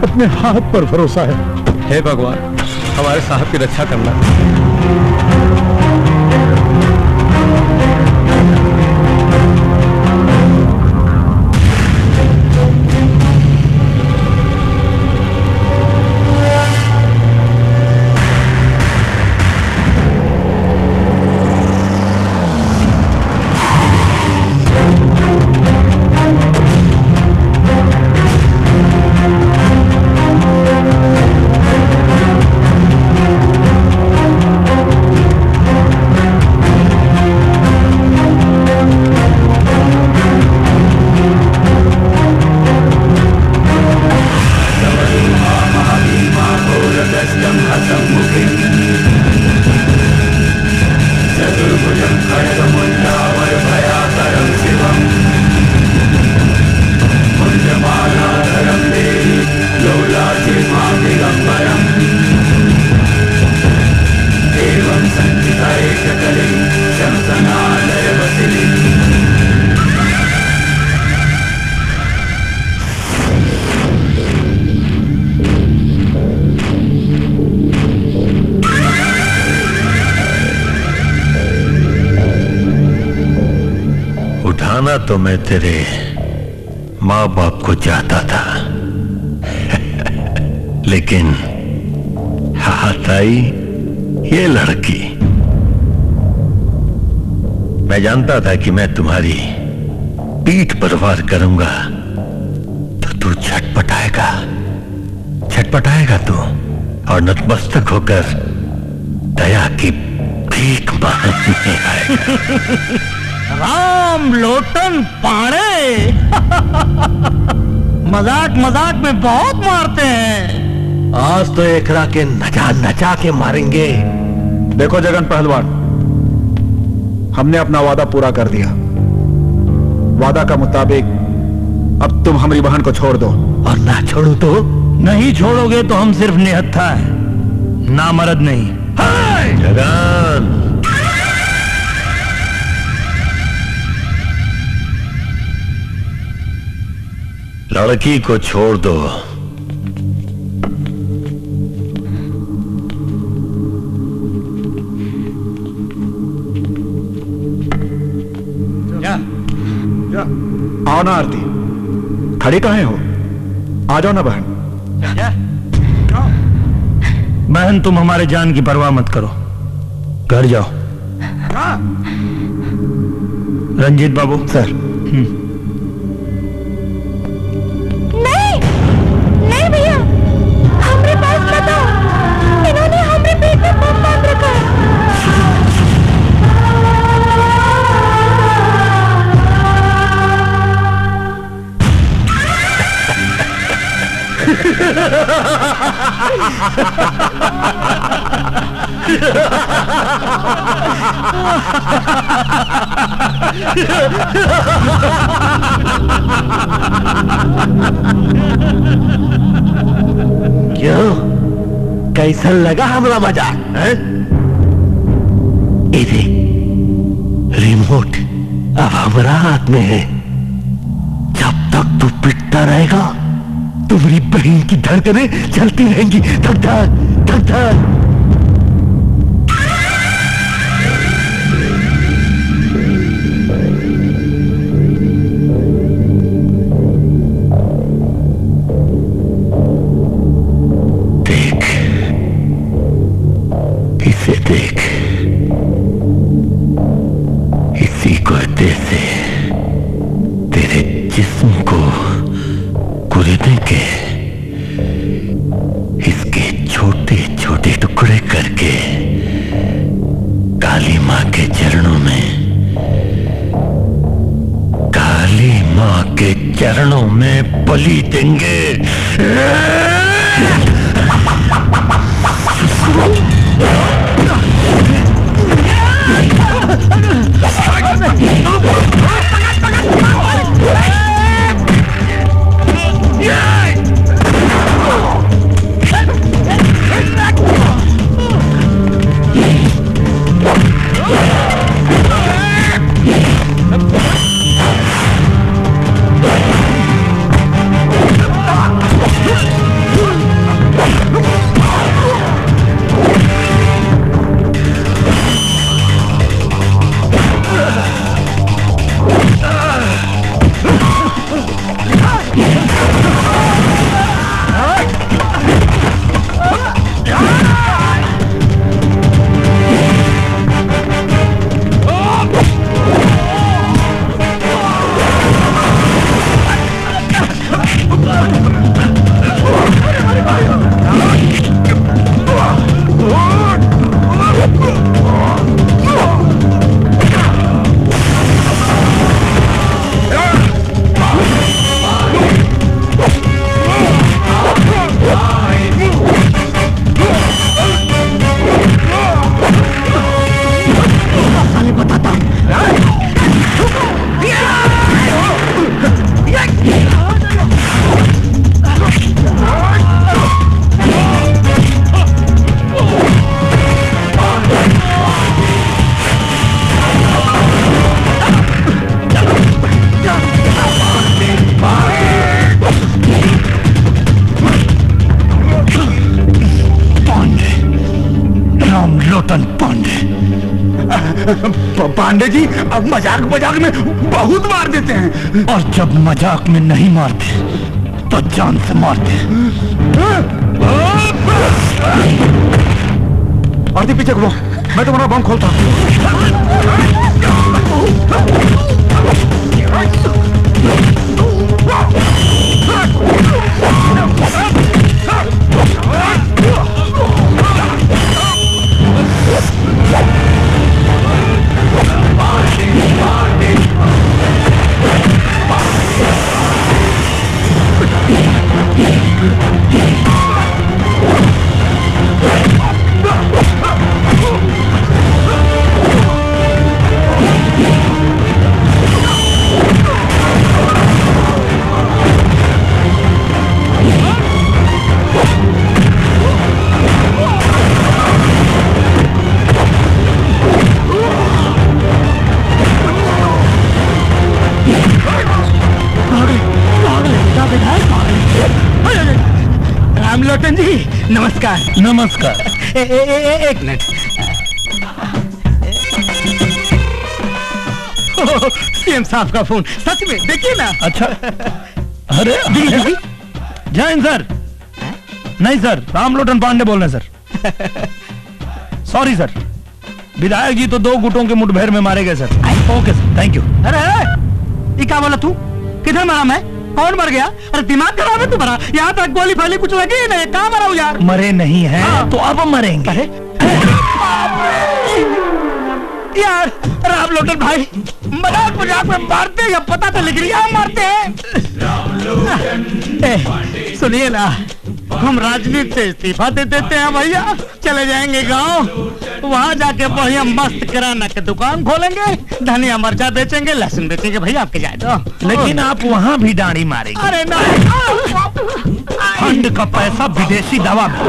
अपने हाथ पर भरोसा है। हे भगवान, हमारे साहब की रक्षा करना। उठाना तो मैं तेरे माँ बाप को चाहता था लेकिन हाथ आई ये लड़की। मैं जानता था कि मैं तुम्हारी पीठ पर वार करूंगा तो तू छटपटाएगा, छटपटाएगा तू और नतमस्तक होकर दया की भीख मांगने आएगा। राम लोटन पाड़े मजाक मजाक में बहुत मारते हैं। आज तो एकरा के नचा नचा के मारेंगे। देखो जगन पहलवान, हमने अपना वादा पूरा कर दिया। वादा का मुताबिक अब तुम हमारी बहन को छोड़ दो। और ना छोड़ो तो? नहीं छोड़ोगे तो हम सिर्फ निहत्था है, नामर्द नहीं। जगन, लड़की को छोड़ दो। आओ ना आरती, खड़ी काहे हो? आ जाओ ना बहन। बहन तुम हमारे जान की परवाह मत करो, घर जाओ। रंजीत बाबू। सर। नहीं नहीं भैया, हमारे पास मत आओ, इन्होंने हमारे पेट में बम बांध रखा है। क्यों, कैसा लगा हमारा मजाक? इधे रिमोट अब हमारा हाथ में है। जब तक तू पिटता रहेगा तुम्हारी बहन की धड़कनें चलती रहेंगी, धक धक धक धक। देख, इसे देख, इसी कुर्ते से तेरे जिस्म को कुरेदने के, इसके छोटे छोटे टुकड़े करके काली मां के चरणों में, काली मां के चरणों में बलि देंगे। पांडे जी अब मजाक मजाक में बहुत मार देते हैं, और जब मजाक में नहीं मारते तो जान से मारते। आरती पीछे घूमो, मैं तुम्हारा बम खोलता हूँ। पांडे रामलोटन जी नमस्कार। नमस्कार। एक मिनट। सीएम साहब का फोन, सच में देखिए ना। अच्छा, अरे जैन सर। नहीं सर, रामलोटन पांडे बोल रहे हैं सर। सॉरी सर, विधायक जी तो 2 गुटों के मुठभेड़ में मारे गए sir. Okay sir, thank you. अरे ये क्या बोला तू? किधर मरा मैं? कौन मर गया? अरे दिमाग खराब है तुम्हारा? यहाँ तक गोली फाली कुछ लगी नहीं, कहाँ मरा हूँ यार? मरे नहीं है। हाँ। तो अब मरेंगे। अरे यार रामलोटन भाई मजाक मजाक में मारते हैं, पता तो लिख लिया मारते हैं। सुनिए ना, हम राजनीति से इस्तीफा दे देते हैं भैया, चले जाएंगे गांव, वहाँ जाके बढ़िया मस्त किराना की दुकान खोलेंगे, धनिया मिर्चा बेचेंगे, लहसुन बेचेंगे भैया, आपके जाए तो। लेकिन आप वहाँ भी दाढ़ी मारेंगे। अरे ना, फंड का पैसा विदेशी दवा में,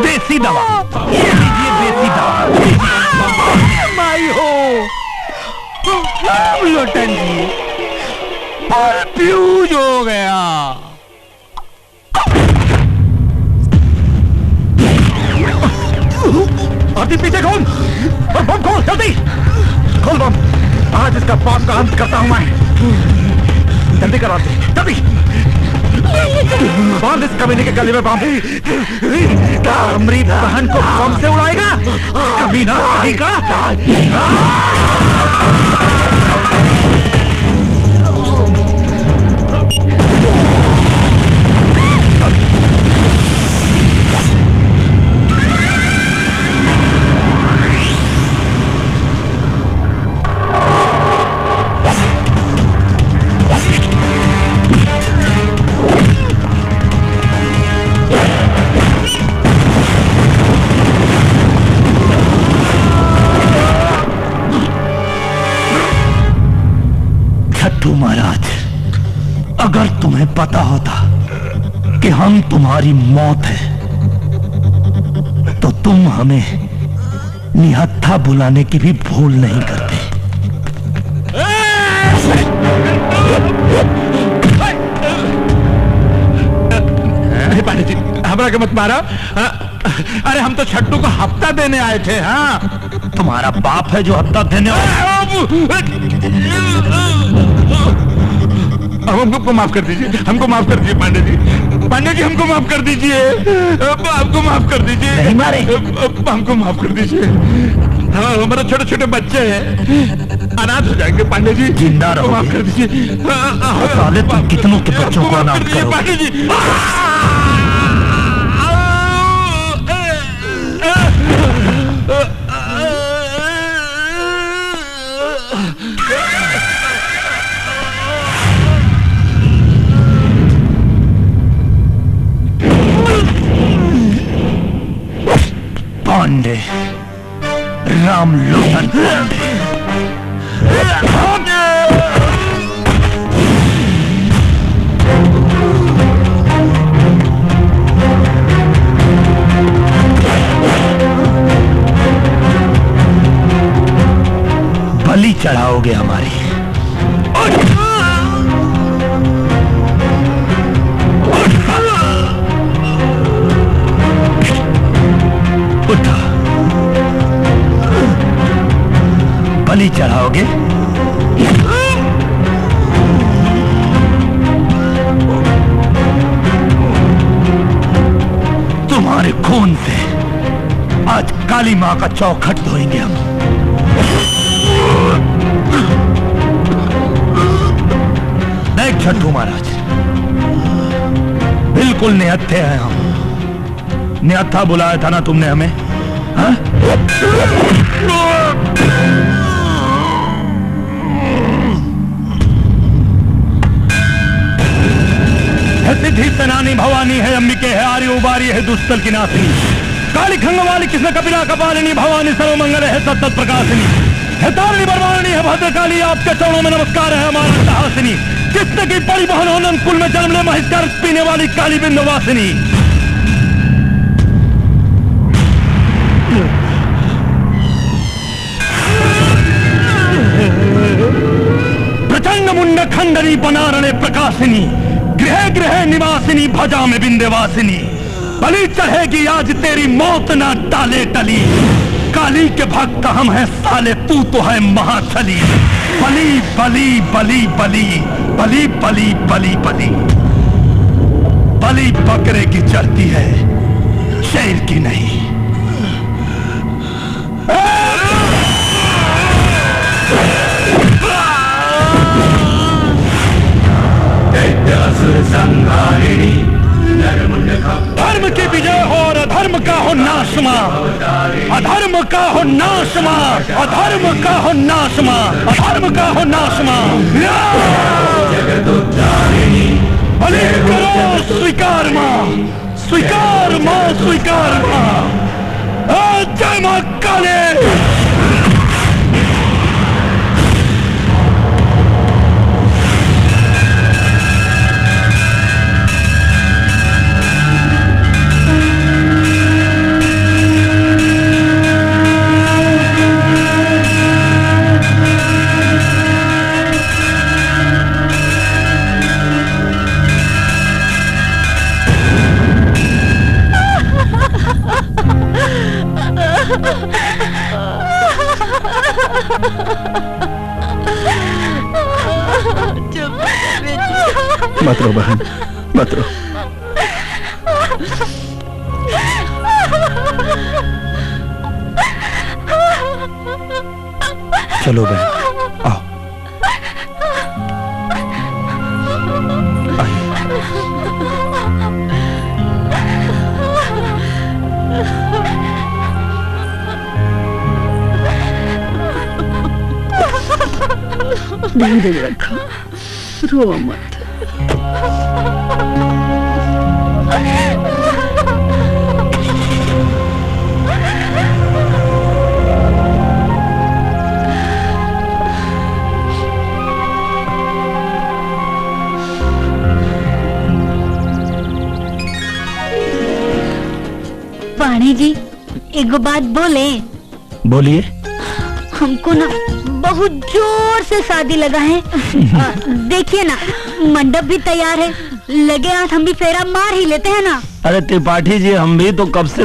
देसी दवा, ये लीजिए देसी दवा। माई हो रामलोटन जी, फ्यूज हो गया। आरती पीछे खोल, बम खोल, जल्दी खोल बम। आज इसका पाप का अंत करता हूं मैं। जल्दी करो आरती, जल्दी बांध इस कमीने के गले में बांध। क्या हमारी बहन को बम से उड़ाएगा कमीना? सही का महाराज, अगर तुम्हें पता होता कि हम तुम्हारी मौत है तो तुम हमें निहत्था बुलाने की भी भूल नहीं करते। पांडे जी, हमरा के मत मारा। अरे हम तो छट्टू को हफ्ता देने आए थे। हाँ, तुम्हारा बाप है जो हफ्ता देने हमको माफ कर दीजिए, हमको माफ कर दीजिए पांडे जी। पांडे जी हमको माफ कर दीजिए, हमको माफ कर दीजिए। नहीं मारे, हमको माफ कर दीजिए। हाँ, हमारे छोटे छोटे बच्चे हैं, अनाथ हो जाएंगे। पांडे जी जिंदा रहो, माफ कर दीजिए। साले तुम कितनों के बच्चों को अनाथ करोगे? पांडे जी पांडे, रामलोटन पांडे। बलि चढ़ाओगे हमारी। उठा, बलि चढ़ाओगे? तुम्हारे खून से आज काली मां का चौखट धोएंगे हम। देख छट्टू महाराज, बिल्कुल निहत्थे हैं हम। निहत्था बुलाया था ना तुमने हमें? हाँ? सिद्धि सेनानी भवानी है, अंबिके है, आर्य उबारी है, दुष्टल की नासिनी, काली खंग वाली कृष्ण कपिला कपालिनी, भवानी सर्वमंगल है, सतत प्रकाशिनी है, तारिणी बरवानी है, भद्रकाली, आपके चरणों में नमस्कार है हमारा साहसिनी, कृष्ण की परिवहन हो नंद कुल में जन्म ले महिष्कार पीने वाली काली बिंदवासिनी। प्रचंड मुंड खंडनी बनारणे प्रकाशिनी, गृह गृह निवासिनी भजा में विंध्यवासिनी, बलि चढ़ेगी आज तेरी मौत ना टाले टली। काली के भक्त हम हैं साले, तू तो है महाछली। बली बली बली बली बली बली बली बली, बलि बकरे की चढ़ती है शेर की नहीं। धर्म की विजय हो और अधर्म का हो नाशमा, अधर्म का हो नाशमा, अधर्म का हो नाशमा, अधर्म का हो नाशमा। बलि करो स्वीकार मां, स्वीकार मां, स्वीकार मां। जय मां काली। मत रो बहन, मत रो। चलो बहन, आओ। धीरज रखो, रो मत। पाणी जी एक बात बोले। बोलिए। हमको ना बहुत जोर से शादी लगा है। देखिए ना, मंडप भी तैयार है, लगे हाथ हम भी फेरा मार ही लेते हैं ना। अरे त्रिपाठी जी, हम भी तो कब से